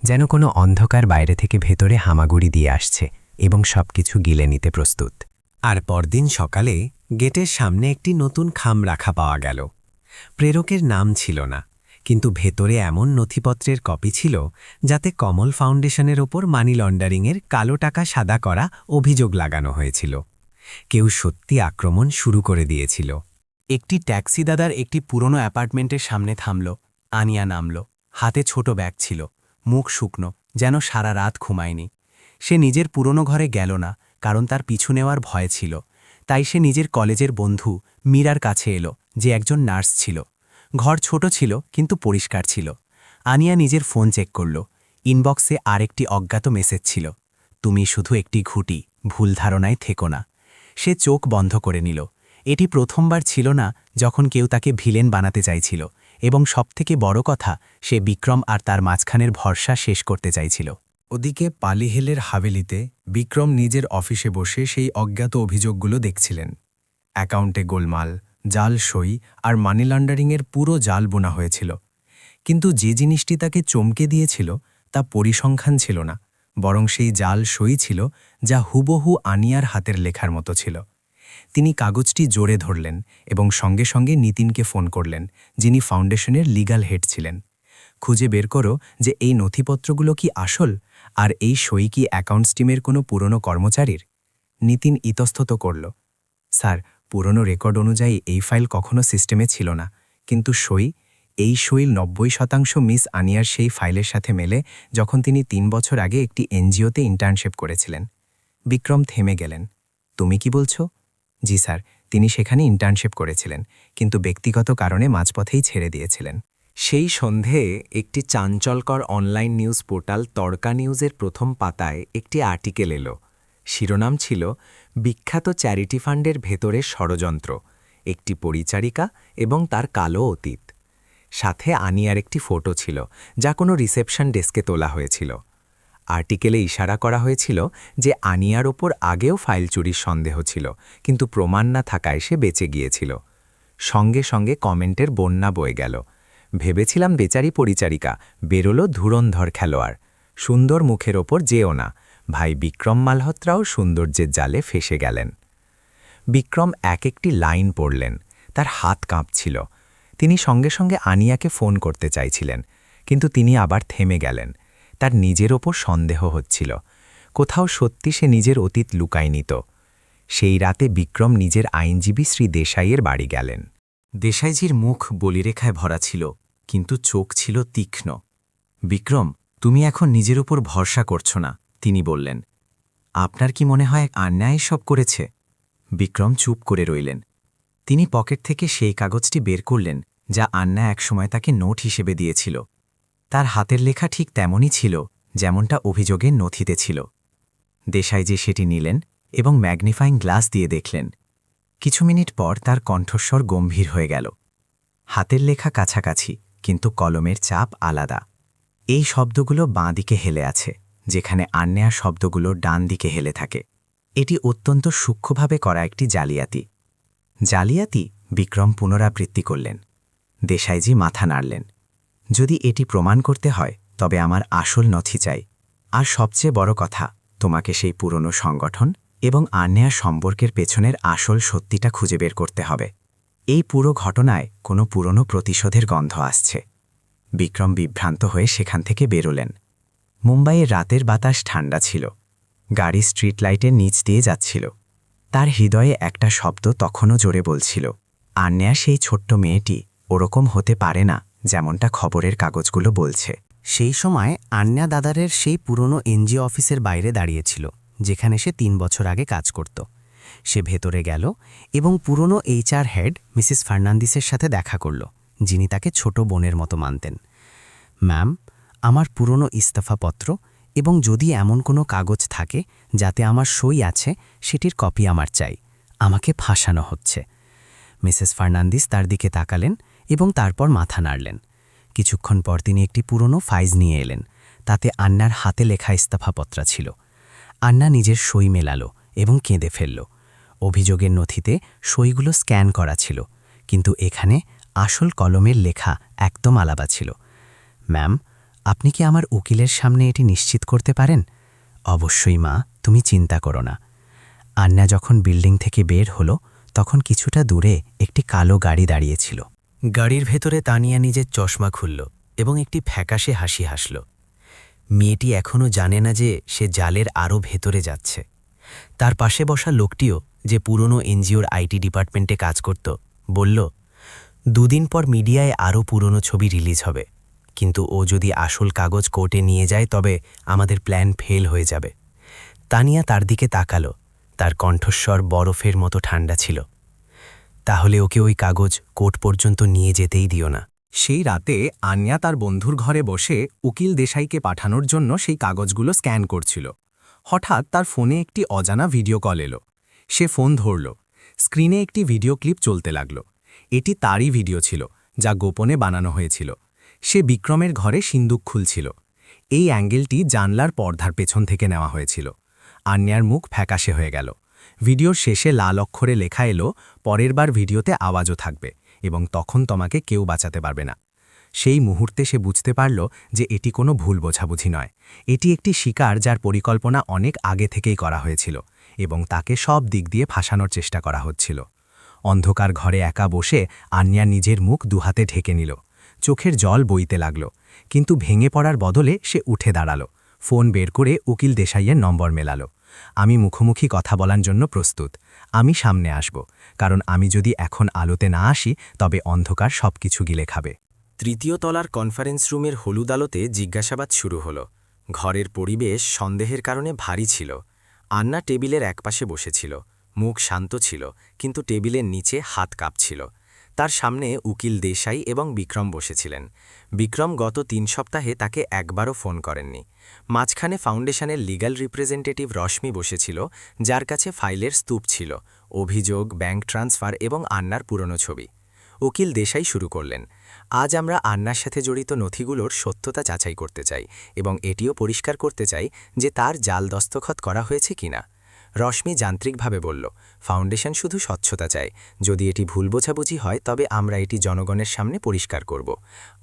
যেন কোনো অন্ধকার বাইরে থেকে ভেতরে হামাগুড়ি দিয়ে আসছে এবং সবকিছু গিলে নিতে প্রস্তুত। আর পরদিন সকালে গেটের সামনে একটি নতুন খাম রাখা পাওয়া গেল। প্রেরকের নাম ছিল না, কিন্তু ভেতরে এমন নথিপত্রের কপি ছিল যাতে কমল ফাউন্ডেশনের ওপর মানি লন্ডারিংয়ের কালো টাকা সাদা করা অভিযোগ লাগানো হয়েছিল। কেউ সত্যি আক্রমণ শুরু করে দিয়েছিল। একটি ট্যাক্সি দাদার একটি পুরনো অ্যাপার্টমেন্টের সামনে থামল। আনিয়া নামল। হাতে ছোট ব্যাগ ছিল, মুখ শুকনো, যেন সারা রাত ঘুমায়নি। সে নিজের পুরনো ঘরে গেল না, কারণ তার পিছু নেওয়ার ভয় ছিল। তাই সে নিজের কলেজের বন্ধু মীরার কাছে এলো, যে একজন নার্স ছিল। ঘর ছোট ছিল কিন্তু পরিষ্কার ছিল। আনিয়া নিজের ফোন চেক করল। ইনবক্সে আরেকটি অজ্ঞাত মেসেজ ছিল, তুমি শুধু একটি ঘুঁটি, ভুল ধারণায় থেকো না। সে চোখ বন্ধ করে নিল। এটি প্রথমবার ছিল না যখন কেউ তাকে ভিলেন বানাতে চাইছিল, এবং সবথেকে বড় কথা, সে বিক্রম আর তার মাঝখানের ভরসা শেষ করতে চাইছিল। ওদিকে পালিহেলের হাভেলিতে বিক্রম নিজের অফিসে বসে সেই অজ্ঞাত অভিযোগগুলো দেখছিলেন। অ্যাকাউন্টে গোলমাল, জাল সই আর মানি লন্ডারিংয়ের পুরো জাল বোনা হয়েছিল। কিন্তু যে জিনিসটি তাকে চমকে দিয়েছিল তা পরিসংখ্যান ছিল না, বরং সেই জাল সই ছিল যা হুবহু আনিয়ার হাতের লেখার মতো ছিল। তিনি কাগজটি জোরে ধরলেন এবং সঙ্গে সঙ্গে নিতিনকে ফোন করলেন, যিনি ফাউন্ডেশনের লিগ্যাল হেড ছিলেন। খুঁজে বের করো যে এই নথিপত্রগুলো কি আসল, আর এই সই কি অ্যাকাউন্টস টিমের কোনো পুরনো কর্মচারীর। নিতিন ইতস্তত করল, স্যার, পুরনো রেকর্ড অনুযায়ী এই ফাইল কখনো সিস্টেমে ছিল না, কিন্তু এই সইল 90% মিস আনিয়ার সেই ফাইলের সাথে মেলে যখন তিনি 3 বছর আগে একটি এনজিওতে ইন্টার্নশিপ করেছিলেন। বিক্রম থেমে গেলেন। তুমি কি বলছো? জি স্যার, তিনি সেখানে ইন্টার্নশিপ করেছিলেন, কিন্তু ব্যক্তিগত কারণে মাঝপথেই ছেড়ে দিয়েছিলেন। সেই সন্ধে একটি চাঞ্চল্যকর অনলাইন নিউজ পোর্টাল তড়কা নিউজের প্রথম পাতায় একটি আর্টিকেল এলো। শিরোনাম ছিল, বিখ্যাত চ্যারিটি ফান্ডের ভেতরে ষড়যন্ত্র, একটি পরিচারিকা এবং তার কালো অতীত। সাথে আনিয়ার একটি ফটো ছিল, যা কোনো রিসেপশন ডেস্কে তোলা হয়েছিল। আর্টিকেলে ইশারা করা হয়েছিল যে আনিয়ার ওপর আগেও ফাইল চুরির সন্দেহ ছিল, কিন্তু প্রমাণ না থাকায় সে বেঁচে গিয়েছিল। সঙ্গে সঙ্গে কমেন্টের বন্যা বয়ে গেল। ভেবেছিলাম বেচারি পরিচারিকা, বেরোলো ধুরন্ধর খেলোয়াড়। সুন্দর মুখের ওপর যেও না, ভাই বিক্রম মালহোত্রাও সৌন্দর্যের জালে ফেসে গেলেন। বিক্রম এক একটি লাইন পড়লেন, তার হাত কাঁপছিল। তিনি সঙ্গে সঙ্গে আনিয়াকে ফোন করতে চাইছিলেন, কিন্তু তিনি আবার থেমে গেলেন। তার নিজের ওপর সন্দেহ হচ্ছিল, কোথাও সত্যি সে নিজের অতীত লুকায় নিত। সেই রাতে বিক্রম নিজের আইনজীবী শ্রী দেশাইয়ের বাড়ি গেলেন। দেশাইজির মুখ বলিরেখায় ভরা ছিল, কিন্তু চোখ ছিল তীক্ষ্ণ। বিক্রম, তুমি এখন নিজের উপর ভরসা করছ না, তিনি বললেন। আপনার কি মনে হয় আন্যা এসব করেছে? বিক্রম চুপ করে রইলেন। তিনি পকেট থেকে সেই কাগজটি বের করলেন, যা আন্যা একসময় তাকে নোট হিসেবে দিয়েছিল। তার হাতের লেখা ঠিক তেমনই ছিল, যেমনটা অভিযোগের নথিতে ছিল। দেশাইজি সেটি নিলেন এবং ম্যাগনিফাইং গ্লাস দিয়ে দেখলেন। কিছু মিনিট পর তার কণ্ঠস্বর গম্ভীর হয়ে গেল। হাতের লেখা কাছাকাছি, কিন্তু কলমের চাপ আলাদা। এই শব্দগুলো বাঁ দিকে হেলে আছে, যেখানে আন্যা শব্দগুলো ডান দিকে হেলে থাকে। এটি অত্যন্ত সূক্ষ্মভাবে করা একটি জালিয়াতি। জালিয়াতি? বিক্রম পুনরাবৃত্তি করলেন। দেশাইজি মাথা নাড়লেন। যদি এটি প্রমাণ করতে হয়, তবে আমার আসল নথি চাই। আর সবচেয়ে বড় কথা, তোমাকে সেই পুরনো সংগঠন এবং আন্যা সম্পর্কের পেছনের আসল সত্যিটা খুঁজে বের করতে হবে। এই পুরো ঘটনায় কোনো পুরনো প্রতিশোধের গন্ধ আসছে। বিক্রম বিভ্রান্ত হয়ে সেখান থেকে বেরোলেন। মুম্বাইয়ের রাতের বাতাস ঠান্ডা ছিল। গাড়ি স্ট্রিট লাইটের নিচ দিয়ে যাচ্ছিল। তার হৃদয়ে একটা শব্দ তখনও জোরে বলছিল, আন্যা সেই ছোট্ট মেয়েটি ওরকম হতে পারে না যেমনটা খবরের কাগজগুলো বলছে। সেই সময় আন্যা দাদারের সেই পুরনো এনজিও অফিসের বাইরে দাঁড়িয়েছিল, যেখানে সে ৩ বছর আগে কাজ করত। সে ভেতরে গেল এবং পুরনো HR হেড মিসেস ফার্নান্দিসের সাথে দেখা করল, যিনি তাকে ছোট বোনের মতো মানতেন। ম্যাম, আমার পুরনো ইস্তফাপত্র এবং যদি এমন কোনো কাগজ থাকে যাতে আমার সই আছে, সেটির কপি আমার চাই। আমাকে ফাঁসানো হচ্ছে। মিসেস ফার্নান্দিস তার দিকে তাকালেন এবং তারপর মাথা নাড়লেন। কিছুক্ষণ পর তিনি একটি পুরনো ফাইজ নিয়ে এলেন। তাতে আন্নার হাতে লেখা ইস্তফাপত্র ছিল। আন্না নিজের সই মেলালো এবং কেঁদে ফেলল। অভিযোগের নথিতে সইগুলো স্ক্যান করা ছিল, কিন্তু এখানে আসল কলমের লেখা একদম আলাদা ছিল। ম্যাম, আপনি কি আমার উকিলের সামনে এটি নিশ্চিত করতে পারেন? অবশ্যই মা, তুমি চিন্তা করো না। আন্না যখন বিল্ডিং থেকে বের হলো, তখন কিছুটা দূরে একটি কালো গাড়ি দাঁড়িয়েছিল। গাড়ির ভেতরে তানিয়া নিজের চশমা খুলল এবং একটি ফ্যাকাশে হাসি হাসল। মেয়েটি এখনও জানে না যে সে জালের আরও ভেতরে যাচ্ছে। তার পাশে বসা লোকটিও, যে পুরনো এনজিওর IT ডিপার্টমেন্টে কাজ করত, বলল, 2 দিন পর মিডিয়ায় আরও পুরনো ছবি রিলিজ হবে, কিন্তু ও যদি আসল কাগজ কোর্টে নিয়ে যায় তবে আমাদের প্ল্যান ফেল হয়ে যাবে। তানিয়া তার দিকে তাকালো। তার কণ্ঠস্বর বরফের মতো ঠান্ডা ছিল। তাহলে ওকে ওই কাগজ কোর্ট পর্যন্ত নিয়ে যেতেই দিও না। সেই রাতে আন্যা তার বন্ধুর ঘরে বসে উকিল দেশাইকে পাঠানোর জন্য সেই কাগজগুলো স্ক্যান করছিল। হঠাৎ তার ফোনে একটি অজানা ভিডিও কল এলো। সে ফোন ধরল। স্ক্রিনে একটি ভিডিও ক্লিপ চলতে লাগল। এটি তারই ভিডিও ছিল, যা গোপনে বানানো হয়েছিল। সে বিক্রমের ঘরে সিন্দুক খুলছিল। এই অ্যাঙ্গেলটি জানলার পর্দার পেছন থেকে নেওয়া হয়েছিল। আন্যার মুখ ফ্যাকাশে হয়ে গেল। ভিডিওর শেষে লাল অক্ষরে লেখা এলো, পরের বার ভিডিওতে আওয়াজও থাকবে এবং তখন তোমাকে কেউ বাঁচাতে পারবে না। সেই মুহূর্তে সে বুঝতে পারল যে এটি কোনো ভুল বোঝাবুঝি নয়। এটি একটি শিকার যার পরিকল্পনা অনেক আগে থেকেই করা হয়েছিল এবং তাকে সব দিক দিয়ে ফাঁসানোর চেষ্টা করা হচ্ছিল। অন্ধকার ঘরে একা বসে আন্যা নিজের মুখ দুহাতে ঢেকে নিল। চোখের জল বইতে লাগল, কিন্তু ভেঙে পড়ার বদলে সে উঠে দাঁড়াল। ফোন বের করে উকিল দেশাইয়ের নম্বর মেলাল। আমি মুখোমুখি কথা বলার জন্য প্রস্তুত। আমি সামনে আসব, কারণ আমি যদি এখন আলোতে না আসি তবে অন্ধকার সবকিছু গিলে খাবে। 3য় তলার কনফারেন্স রুমের হলুদ আলোতে জিজ্ঞাসাবাদ শুরু হলো। ঘরের পরিবেশ সন্দেহের কারণে ভারী ছিল। আন্না টেবিলের একপাশে বসেছিল। মুখ শান্ত ছিল, কিন্তু টেবিলের নিচে হাত কাঁপছিল। তার সামনে উকিল দেশাই এবং বিক্রম বসেছিলেন। বিক্রম গত 3 সপ্তাহে তাকে একবারও ফোন করেননি। মাঝখানে ফাউন্ডেশনের লিগ্যাল রিপ্রেজেন্টেটিভ রশ্মি বসেছিল, যার কাছে ফাইলের স্তূপ ছিল, অভিযোগ, ব্যাংক ট্রান্সফার এবং আন্নার পুরনো ছবি। উকিল দেশাই শুরু করলেন, আজ আমরা আন্নার সাথে জড়িত নথিগুলোর সত্যতা যাচাই করতে চাই এবং এটিও পরিষ্কার করতে চাই যে তার জাল দস্তখত করা হয়েছে কিনা। রশ্মি যান্ত্রিকভাবে বলল, ফাউন্ডেশন শুধু স্বচ্ছতা চায়। যদি এটি ভুল বোঝাবুঝি হয় তবে আমরা এটি জনগণের সামনে পরিষ্কার করব।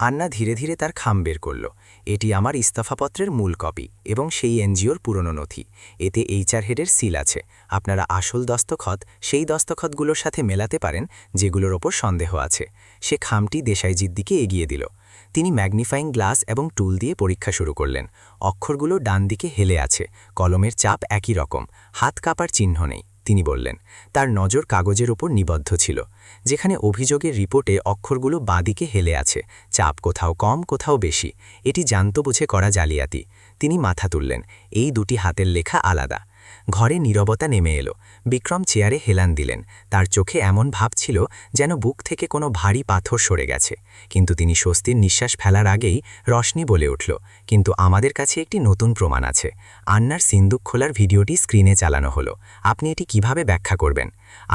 আন্না ধীরে ধীরে তার খাম বের করল। এটি আমার ইস্তফাপত্রের মূল কপি এবং সেই এনজিওর পুরনো নথি। এতে HR হেডের সিল আছে। আপনারা আসল দস্তখত সেই দস্তখতগুলোর সাথে মেলাতে পারেন যেগুলোর ওপর সন্দেহ আছে। সে খামটি দেশাইজির দিকে এগিয়ে দিল। তিনি ম্যাগনিফাইং গ্লাস এবং টুল দিয়ে পরীক্ষা শুরু করলেন। অক্ষরগুলো ডান দিকে হেলে আছে, কলমের চাপ একই রকম, হাত কাঁপার চিহ্ন নেই। তিনি বললেন, তার নজর কাগজের ওপর নিবদ্ধ ছিল। যেখানে অভিযোগের রিপোর্টে অক্ষরগুলো বাঁদিকে হেলে আছে, চাপ কোথাও কম কোথাও বেশি। এটি জানতো বুঝে করা জালিয়াতি। তিনি মাথা তুললেন, এই দুটি হাতের লেখা আলাদা। ঘরে নীরবতা নেমে এলো। বিক্রম চেয়ারে হেলান দিলেন। তার চোখে এমন ভাব ছিল যেন বুক থেকে কোনো ভারী পাথর সরে গেছে। কিন্তু তিনি স্বস্তির নিঃশ্বাস ফেলার আগেই রশনি বলে উঠল, কিন্তু আমাদের কাছে একটি নতুন প্রমাণ আছে। আন্নার সিন্দুক খোলার ভিডিওটি স্ক্রিনে চালানো হলো। আপনি এটি কিভাবে ব্যাখ্যা করবেন?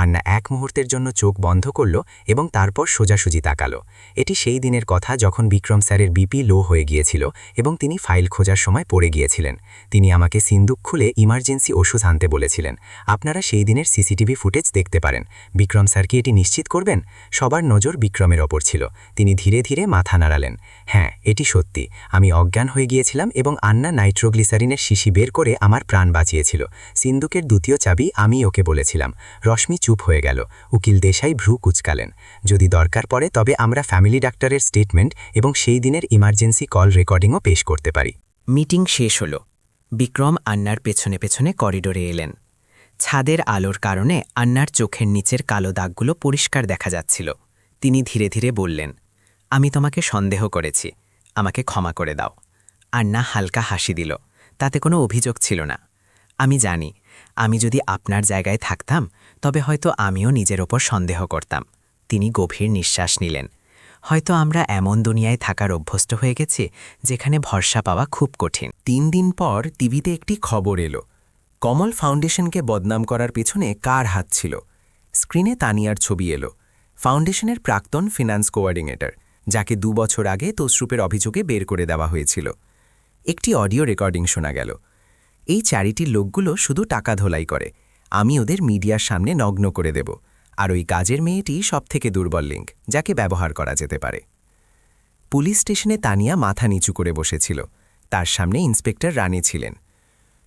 আন্না এক মুহূর্তের জন্য চোখ বন্ধ করল এবং তারপর সোজাসুজি তাকালো। এটি সেই দিনের কথা যখন বিক্রম স্যারের BP লো হয়ে গিয়েছিল এবং তিনি ফাইল খোঁজার সময় পড়ে গিয়েছিলেন। তিনি আমাকে সিন্দুক খুলে ইমার্জেন্সি ওষুধ আনতে বলেছিলেন। আপনারা সেই দিনের CCTV ফুটেজ দেখতে পারেন। বিক্রম স্যার কি এটি নিশ্চিত করবেন? সবার নজর বিক্রমের ওপর ছিল। তিনি ধীরে ধীরে মাথা নাড়ালেন। হ্যাঁ, এটি সত্যি। আমি অজ্ঞান হয়ে গিয়েছিলাম এবং আন্না নাইট্রোগ্লিসারিনের শিশি বের করে আমার প্রাণ বাঁচিয়েছিল। সিন্দুকের দ্বিতীয় চাবি আমি ওকে বলেছিলাম। রশ্মি চুপ হয়ে গেল। উকিল দেশাই ভ্রু কুচকালেন। যদি দরকার পড়ে তবে আমরা ফ্যামিলি ডাক্তারের স্টেটমেন্ট এবং সেই দিনের ইমার্জেন্সি কল রেকর্ডিংও পেশ করতে পারি। মিটিং শেষ হলো। বিক্রম আন্নার পেছনে পেছনে করিডোরে এলেন। ছাদের আলোর কারণে আন্নার চোখের নিচের কালো দাগগুলো পরিষ্কার দেখা যাচ্ছিল। তিনি ধীরে ধীরে বললেন, আমি তোমাকে সন্দেহ করেছি, আমাকে ক্ষমা করে দাও। আন্না হালকা হাসি দিল। তাতে কোনো অভিযোগ ছিল না। আমি জানি, আমি যদি আপনার জায়গায় থাকতাম তবে হয়তো আমিও নিজের ওপর সন্দেহ করতাম। তিনি গভীর নিঃশ্বাস নিলেন। হয়তো আমরা এমন দুনিয়ায় থাকার অভ্যস্ত হয়ে গেছি যেখানে ভরসা পাওয়া খুব কঠিন। 3 দিন পর টিভিতে একটি খবর এলো। কমল ফাউন্ডেশনকে বদনাম করার পেছনে কার হাত ছিল? স্ক্রিনে তানিয়ার ছবি এলো, ফাউন্ডেশনের প্রাক্তন ফিনান্স কোঅর্ডিনেটর, যাকে 2 বছর আগে তোষরূপের অভিযোগে বের করে দেওয়া হয়েছিল। একটি অডিও রেকর্ডিং শোনা গেল। এই চ্যারিটির লোকগুলো শুধু টাকা ধোলাই করে, আমি ওদের মিডিয়ার সামনে নগ্ন করে দেব, আর ওই কাজের মেয়েটি সবথেকে দুর্বল লিঙ্ক, যাকে ব্যবহার করা যেতে পারে। পুলিশ স্টেশনে তানিয়া মাথা নিচু করে বসেছিল। তার সামনে ইন্সপেক্টর রানী ছিলেন।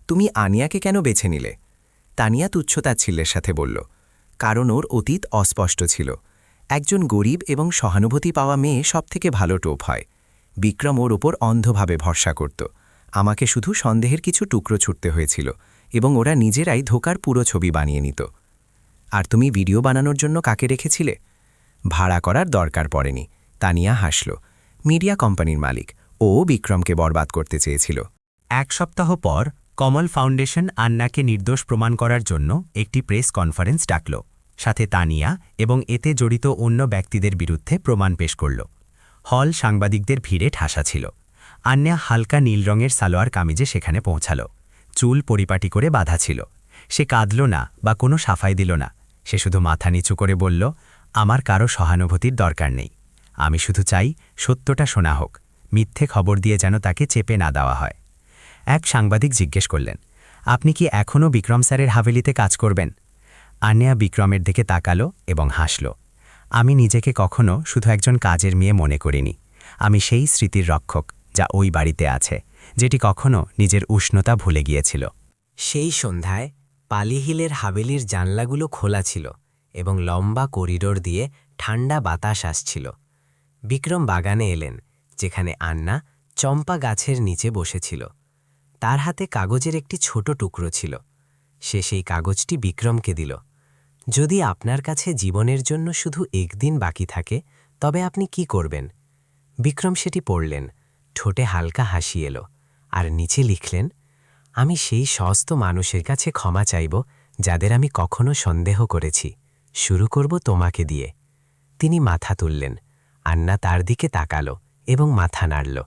তুমি আনিয়াকে কেন বেছে নিলে? তানিয়া তুচ্ছতাচ্ছিল্যের সাথে বলল, কারণ ওর অতীত অস্পষ্ট ছিল। একজন গরিব এবং সহানুভূতি পাওয়া মেয়ে সবথেকে ভালো টোপ হয়। বিক্রম ওর ওপর অন্ধভাবে ভরসা করত। আমাকে শুধু সন্দেহের কিছু টুকরো ছুটতে হয়েছিল, এবং ওরা নিজেরাই ধোকার পুরো ছবি বানিয়ে নিত। আর তুমি ভিডিও বানানোর জন্য কাকে রেখেছিলে? ভাড়া করার দরকার পড়েনি। তানিয়া হাসল। মিডিয়া কোম্পানির মালিক, ও বিক্রমকে বরবাদ করতে চেয়েছিল। 1 সপ্তাহ পর কমল ফাউন্ডেশন আন্নাকে নির্দোষ প্রমাণ করার জন্য একটি প্রেস কনফারেন্স ডাকল, সাথে তানিয়া এবং এতে জড়িত অন্য ব্যক্তিদের বিরুদ্ধে প্রমাণ পেশ করল। হল সাংবাদিকদের ভিড়ে ঠাসা ছিল। আন্না হালকা নীল রঙের সালোয়ার কামিজে সেখানে পৌঁছাল। চুল পরিপাটি করে বাঁধা ছিল। সে কাঁদল না বা কোনো সাফাই দিল না। সে শুধু মাথা নিচু করে বলল, আমার কারো সহানুভূতির দরকার নেই। আমি শুধু চাই সত্যটা শোনা হোক, মিথ্যে খবর দিয়ে যেন তাকে চেপে না দেওয়া হয়। এক সাংবাদিক জিজ্ঞেস করলেন, আপনি কি এখনও বিক্রম স্যারের হাভেলিতে কাজ করবেন? আন্না বিক্রমের দিকে তাকালো এবং হাসল। আমি নিজেকে কখনো শুধু একজন কাজের মেয়ে মনে করিনি। আমি সেই স্মৃতির রক্ষক যা ওই বাড়িতে আছে, যেটি কখনো নিজের উষ্ণতা ভুলে গিয়েছিল। সেই সন্ধ্যায় পালি হিলের হাভেলির জানলাগুলো খোলা ছিল এবং লম্বা করিডোর দিয়ে ঠান্ডা বাতাস আসছিল। বিক্রম বাগানে এলেন, যেখানে আন্না চম্পা গাছের নিচে বসেছিল। তার হাতে কাগজের একটি ছোট টুকরো ছিল। সে সেই কাগজটি বিক্রমকে দিল। যদি আপনার কাছে জীবনের জন্য শুধু একদিন বাকি থাকে, তবে আপনি কি করবেন? বিক্রম সেটি পড়লেন। ঠোঁটে হালকা হাসি এলো, আর নিচে লিখলেন, আমি সেই সমস্ত মানুষের কাছে ক্ষমা চাইব যাদের আমি কখনো সন্দেহ করেছি। শুরু করব তোমাকে দিয়ে। তিনি মাথা তুললেন। আন্না তার দিকে তাকালো এবং মাথা নাড়ল।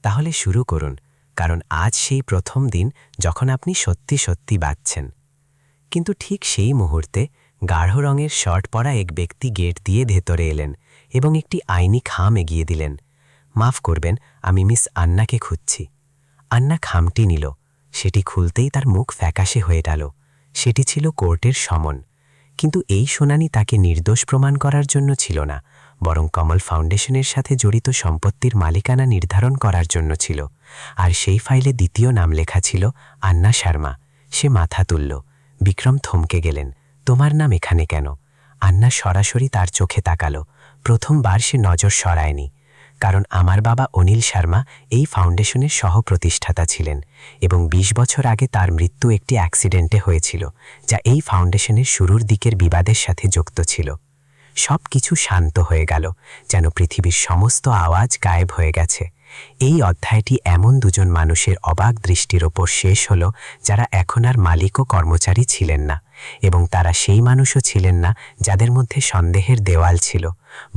তাহলে শুরু করুন, কারণ আজ সেই প্রথম দিন যখন আপনি সত্যি সত্যি বাঁচছেন। কিন্তু ঠিক সেই মুহূর্তে গাঢ় রঙের শর্ট পরা এক ব্যক্তি গেট দিয়ে ভেতরে এলেন এবং একটি আইনি খাম এগিয়ে দিলেন। মাফ করবেন, আমি মিস আন্নাকে খুঁজছি। আন্না খামটি নিল। সেটি খুলতেই তার মুখ ফ্যাকাশে হয়ে গেল। সেটি ছিল কোর্টের সমন। কিন্তু এই শুনানি তাকে নির্দোষ প্রমাণ করার জন্য ছিল না, বরং কমল ফাউন্ডেশনের সাথে জড়িত সম্পত্তির মালিকানা নির্ধারণ করার জন্য ছিল। আর সেই ফাইলে দ্বিতীয় নাম লেখা ছিল আন্না শর্মা। সে মাথা তুলল। বিক্রম থমকে গেলেন। তোমার নাম এখানে কেন? আন্না সরাসরি তার চোখে তাকালো। প্রথমবার সে নজর সরায়নি। কারণ আমার বাবা অনিল শর্মা এই ফাউন্ডেশনের সহ-প্রতিষ্ঠাতা ছিলেন, এবং 20 বছর আগে তার মৃত্যু একটি অ্যাক্সিডেন্টে হয়েছিল, যা এই ফাউন্ডেশনের শুরুর দিকের বিবাদের সাথে যুক্ত ছিল। সব কিছু শান্ত হয়ে গেল, যেন পৃথিবীর সমস্ত আওয়াজ গায়েব হয়ে গেছে। এই অধ্যায়টি এমন দুজন মানুষের অবাক দৃষ্টির ওপর শেষ হল, যারা এখন আর মালিক ও কর্মচারী ছিলেন না, এবং তারা সেই মানুষও ছিলেন না যাদের মধ্যে সন্দেহের দেওয়াল ছিল,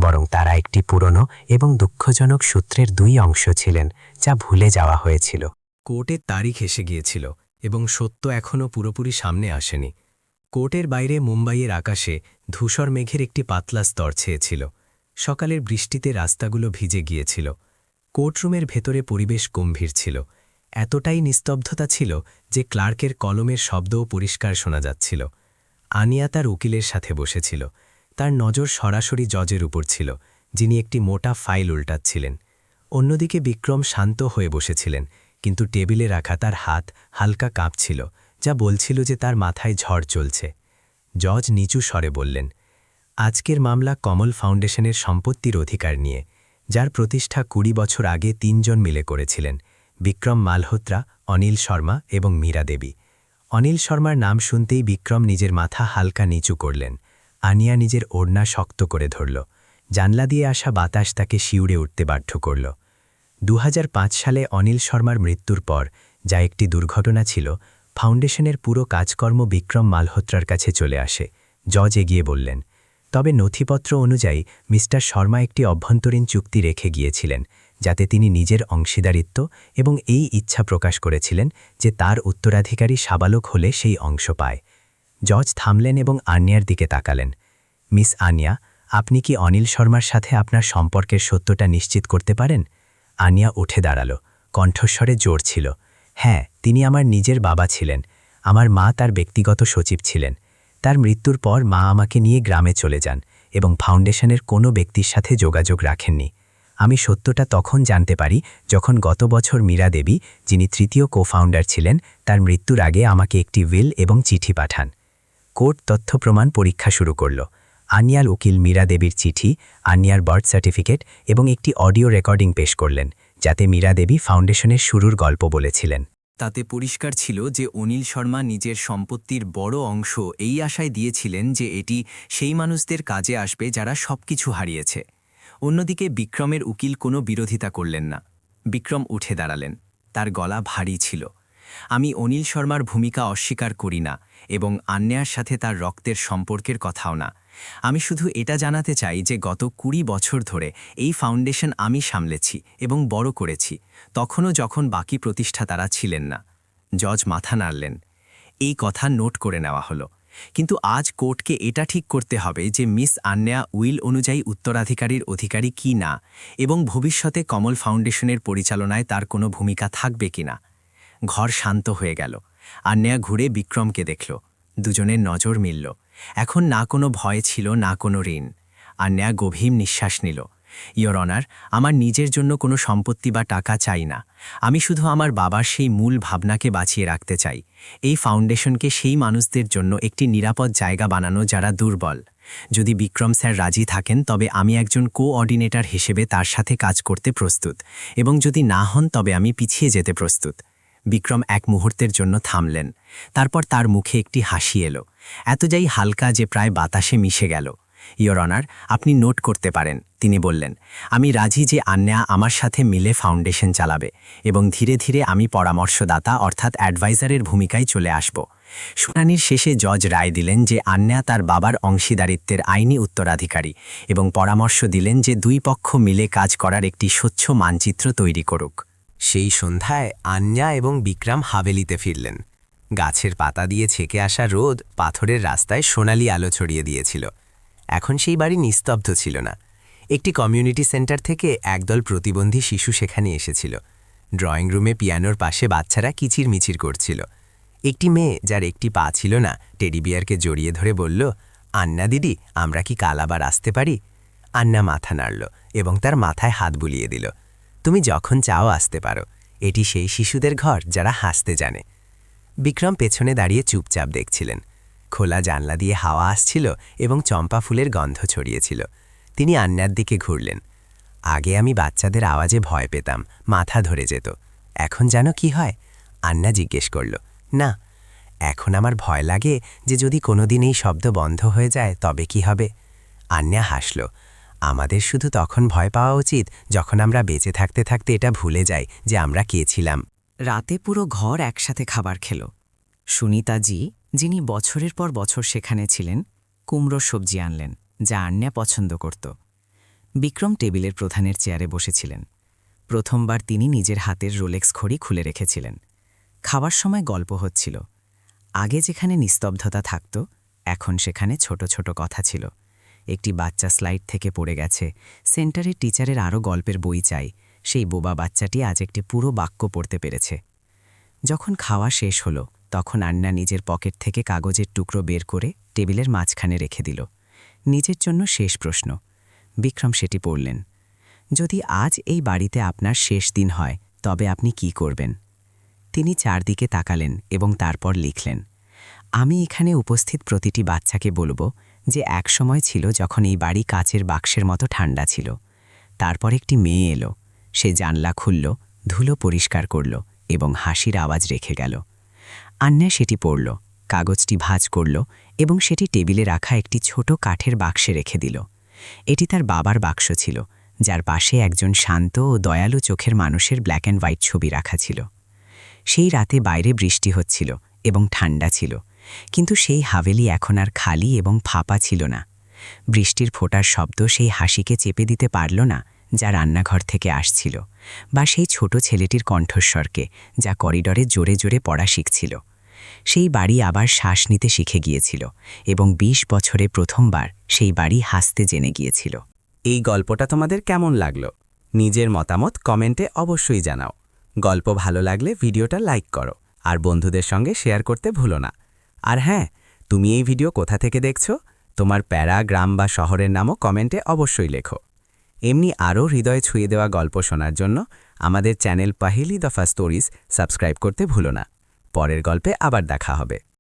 বরং তারা একটি পুরনো এবং দুঃখজনক সূত্রের 2 অংশ ছিলেন, যা ভুলে যাওয়া হয়েছিল। কোর্টের তারিখ এসে গিয়েছিল এবং সত্য এখনও পুরোপুরি সামনে আসেনি। কোর্টের বাইরে মুম্বাইয়ের আকাশে ধূসর মেঘের একটি পাতলা স্তর ছেয়েছিল। সকালের বৃষ্টিতে রাস্তাগুলো ভিজে গিয়েছিল। কোর্টরুমের ভেতরে পরিবেশ গম্ভীর ছিল। এতটাই নিস্তব্ধতা ছিল যে ক্লার্কের কলমের শব্দও পরিষ্কার শোনা যাচ্ছিল। আনিয়া তার উকিলের সাথে বসেছিল। তার নজর সরাসরি জজের উপর ছিল, যিনি একটি মোটা ফাইল উল্টাচ্ছিলেন। অন্যদিকে বিক্রম শান্ত হয়ে বসেছিলেন, কিন্তু টেবিলে রাখা তার হাত হালকা কাঁপছিল, যা বলছিল যে তার মাথায় ঝড় চলছে। জজ নিচু স্বরে বললেন, আজকের মামলা কমল ফাউন্ডেশনের সম্পত্তির অধিকার নিয়ে, যার প্রতিষ্ঠা 20 বছর আগে 3 জন মিলে করেছিলেন, বিক্রম মালহোত্রা, অনিল শর্মা এবং মীরা দেবী। অনিল শর্মার নাম শুনতেই বিক্রম নিজের মাথা হালকা নিচু করলেন। আনিয়া নিজের ওড়না শক্ত করে ধরল। জানলা দিয়ে আসা বাতাস তাকে শিউরে উঠতে বাধ্য করল। 2005 সালে অনিল শর্মার মৃত্যুর পর, যা একটি দুর্ঘটনা ছিল, ফাউন্ডেশনের পুরো কাজকর্ম বিক্রম মালহোত্রার কাছে চলে আসে। জজ এগিয়ে বললেন, তবে নথিপত্র অনুযায়ী মিস্টার শর্মা একটি অভ্যন্তরীণ চুক্তি রেখে গিয়েছিলেন, যাতে তিনি নিজের অংশীদারিত্ব এবং এই ইচ্ছা প্রকাশ করেছিলেন যে তার উত্তরাধিকারী সাবালক হলে সেই অংশ পায়। জজ থামলেন এবং আনিয়ার দিকে তাকালেন। মিস আনিয়া, আপনি কি অনিল শর্মার সাথে আপনার সম্পর্কের সত্যটা নিশ্চিত করতে পারেন? আনিয়া উঠে দাঁড়াল, কণ্ঠস্বরে জোর ছিল। হ্যাঁ, তিনি আমার নিজের বাবা ছিলেন। আমার মা তার ব্যক্তিগত সচিব ছিলেন। তার মৃত্যুর পর মা আমাকে নিয়ে গ্রামে চলে যান এবং ফাউন্ডেশনের কোনো ব্যক্তির সাথে যোগাযোগ রাখেননি। আমি সত্যটা তখন জানতে পারি যখন গত বছর মীরা দেবী, যিনি তৃতীয় কো-ফাউন্ডার ছিলেন, তার মৃত্যুর আগে আমাকে একটি উইল এবং চিঠি পাঠান। কোর্ট তথ্য প্রমাণ পরীক্ষা শুরু করল। আনিয়ার উকিল মীরা দেবীর চিঠি, আনিয়ার বার্থ সার্টিফিকেট এবং একটি অডিও রেকর্ডিং পেশ করলেন, যাতে মীরা দেবী ফাউন্ডেশনের শুরুর গল্প বলেছিলেন। তাতে পরিষ্কার ছিল যে অনিল শর্মা নিজের সম্পত্তির বড় অংশ এই আশায় দিয়েছিলেন যে এটি সেই মানুষদের কাজে আসবে যারা সবকিছু হারিয়েছে। অন্যদিকে বিক্রমের উকিল কোনো বিরোধিতা করলেন না। বিক্রম উঠে দাঁড়ালেন। তার গলা ভারী ছিল। আমি অনিল শর্মার ভূমিকা অস্বীকার করি না এবং আন্যার সাথে তার রক্তের সম্পর্কের কথাও না। আমি শুধু এটা জানাতে চাই যে গত ২০ বছর ধরে এই ফাউন্ডেশন আমি সামলেছি এবং বড় করেছি, তখনও যখন বাকি প্রতিষ্ঠাতারা ছিলেন না। জজ মাথা নাড়লেন। এই কথা নোট করে নেওয়া হলো। কিন্তু আজ কোর্টকে এটা ঠিক করতে হবে যে মিস আন্যা উইল অনুযায়ী উত্তরাধিকারীর অধিকারী কি না এবং ভবিষ্যতে কমল ফাউন্ডেশনের পরিচালনায় তার কোনো ভূমিকা থাকবে কিনা। ঘর শান্ত হয়ে গেল। আন্যা ঘুরে বিক্রমকে দেখল। দুজনের নজর মিলল। এখন না কোনো ভয় ছিল, না কোনো ঋণ। আন্যা গভীর নিঃশ্বাস নিল। ইয়োর অনার, আমার নিজের জন্য কোনো সম্পত্তি বা টাকা চাই না। আমি শুধু আমার বাবার সেই মূল ভাবনাকে বাঁচিয়ে রাখতে চাই, এই ফাউন্ডেশনকে সেই মানুষদের জন্য একটি নিরাপদ জায়গা বানানো যারা দুর্বল। যদি বিক্রম স্যার রাজি থাকেন তবে আমি একজন কোঅর্ডিনেটর হিসেবে তার সাথে কাজ করতে প্রস্তুত, এবং যদি না হন তবে আমি পিছিয়ে যেতে প্রস্তুত। বিক্রম এক মুহূর্তের জন্য থামলেন। তারপর তার মুখে একটি হাসি এলো, এতটাই হালকা যে প্রায় বাতাসে মিশে গেল। ইয়োর অনার, আপনি নোট করতে পারেন, তিনি বললেন। আমি রাজি যে আন্যা আমার সাথে মিলে ফাউন্ডেশন চালাবে এবং ধীরে ধীরে আমি পরামর্শদাতা অর্থাৎ অ্যাডভাইজারের ভূমিকায় চলে আসব। শুনানির শেষে জজ রায় দিলেন যে আন্যা তার বাবার অংশীদারিত্বের আইনি উত্তরাধিকারী এবং পরামর্শ দিলেন যে দুই পক্ষ মিলে কাজ করার একটি স্বচ্ছ মানচিত্র তৈরি করুক। সেই সন্ধ্যায় আন্যা এবং বিক্রম হাভেলিতে ফিরলেন। গাছের পাতা দিয়ে ছেকে আসা রোদ পাথরের রাস্তায় সোনালি আলো ছড়িয়ে দিয়েছিল। এখন সেই বাড়ি নিস্তব্ধ ছিল না। একটি কমিউনিটি সেন্টার থেকে একদল প্রতিবন্ধী শিশু সেখানে এসেছিল। ড্রয়িং রুমে পিয়ানোর পাশে বাচ্চারা কিচিরমিচির করছিল। একটি মেয়ে, যার একটি পা ছিল না, টেডি বিয়ারকে জড়িয়ে ধরে বলল, আন্না দিদি, আমরা কি কাল আবার আসতে পারি? আন্না মাথা নাড়ল এবং তার মাথায় হাত বুলিয়ে দিল। তুমি যখন চাও আসতে পারো। এটি সেই শিশুদের ঘর যারা হাসতে জানে। বিক্রম পেছনে দাঁড়িয়ে চুপচাপ দেখছিলেন। খোলা জানলা দিয়ে হাওয়া আসছিল এবং চম্পা ফুলের গন্ধ ছড়িয়েছিল। তিনি আন্নার দিকে ঘুরলেন। আগে আমি বাচ্চাদের আওয়াজে ভয় পেতাম, মাথা ধরে যেত। এখন জানো কি হয়? আন্না জিজ্ঞেস করল। না, এখন আমার ভয় লাগে যে যদি কোনোদিন এই শব্দ বন্ধ হয়ে যায় তবে কি হবে? আন্না হাসল। আমাদের শুধু তখন ভয় পাওয়া উচিত যখন আমরা বেঁচে থাকতে থাকতে এটা ভুলে যাই যে আমরা কে ছিলাম। রাতে পুরো ঘর একসাথে খাবার খেল। সুনিতাজি, যিনি বছরের পর বছর সেখানে ছিলেন, কুমড়োর সবজি আনলেন, যা আন্যা পছন্দ করত। বিক্রম টেবিলের প্রধানের চেয়ারে বসেছিলেন। প্রথমবার তিনি নিজের হাতের রোলেক্স ঘড়ি খুলে রেখেছিলেন। খাবার সময় গল্প হচ্ছিল। আগে যেখানে নিস্তব্ধতা থাকত, এখন সেখানে ছোট ছোট কথা ছিল। একটি বাচ্চা স্লাইড থেকে পড়ে গেছে, সেন্টারের টিচারের আরও গল্পের বই চাই, সেই বোবা বাচ্চাটি আজ একটি পুরো বাক্য পড়তে পেরেছে। যখন খাওয়া শেষ হলো তখন আন্না নিজের পকেট থেকে কাগজের টুকরো বের করে টেবিলের মাঝখানে রেখে দিল। নিজের জন্য শেষ প্রশ্ন। বিক্রম সেটি পড়লেন। যদি আজ এই বাড়িতে আপনার শেষ দিন হয় তবে আপনি কি করবেন? তিনি চারদিকে তাকালেন এবং তারপর লিখলেন, আমি এখানে উপস্থিত প্রতিটি বাচ্চাকে বলবো যে এক সময় ছিল যখন এই বাড়ি কাচের বাক্সের মতো ঠান্ডা ছিল। তারপর একটি মেয়ে এলো, সে জানলা খুলল, ধুলো পরিষ্কার করল এবং হাসির আওয়াজ রেখে গেল। আন্যা সেটি পড়ল, কাগজটি ভাঁজ করল এবং সেটি টেবিলে রাখা একটি ছোট কাঠের বাক্সে রেখে দিল। এটি তার বাবার বাক্স ছিল, যার পাশে একজন শান্ত ও দয়ালু চোখের মানুষের ব্ল্যাক অ্যান্ড হোয়াইট ছবি রাখা ছিল। সেই রাতে বাইরে বৃষ্টি হচ্ছিল এবং ঠান্ডা ছিল, কিন্তু সেই হাভেলি এখন আর খালি এবং ফাঁপা ছিল না। বৃষ্টির ফোঁটার শব্দ সেই হাসিকে চেপে দিতে পারল না যা রান্নাঘর থেকে আসছিল, বা সেই ছোট ছেলেটির কণ্ঠস্বরকে যা করিডরে জোরে জোরে পড়া শিখছিল। সেই বাড়ি আবার শ্বাস নিতে শিখে গিয়েছিল এবং ২০ বছরে প্রথমবার সেই বাড়ি হাসতে জেনে গিয়েছিল। এই গল্পটা তোমাদের কেমন লাগলো? নিজের মতামত কমেন্টে অবশ্যই জানাও। গল্প ভালো লাগলে ভিডিওটা লাইক করো আর বন্ধুদের সঙ্গে শেয়ার করতে ভুলো না। আর হ্যাঁ, তুমি এই ভিডিও কোথা থেকে দেখছো? তোমার প্যারা, গ্রাম বা শহরের নামও কমেন্টে অবশ্যই লেখো। এমনি আরও হৃদয় ছুঁয়ে দেওয়া গল্প শোনার জন্য আমাদের চ্যানেল পাহেলি দফা স্টোরিজ সাবস্ক্রাইব করতে ভুলো না। পরের গল্পে আবার দেখা হবে।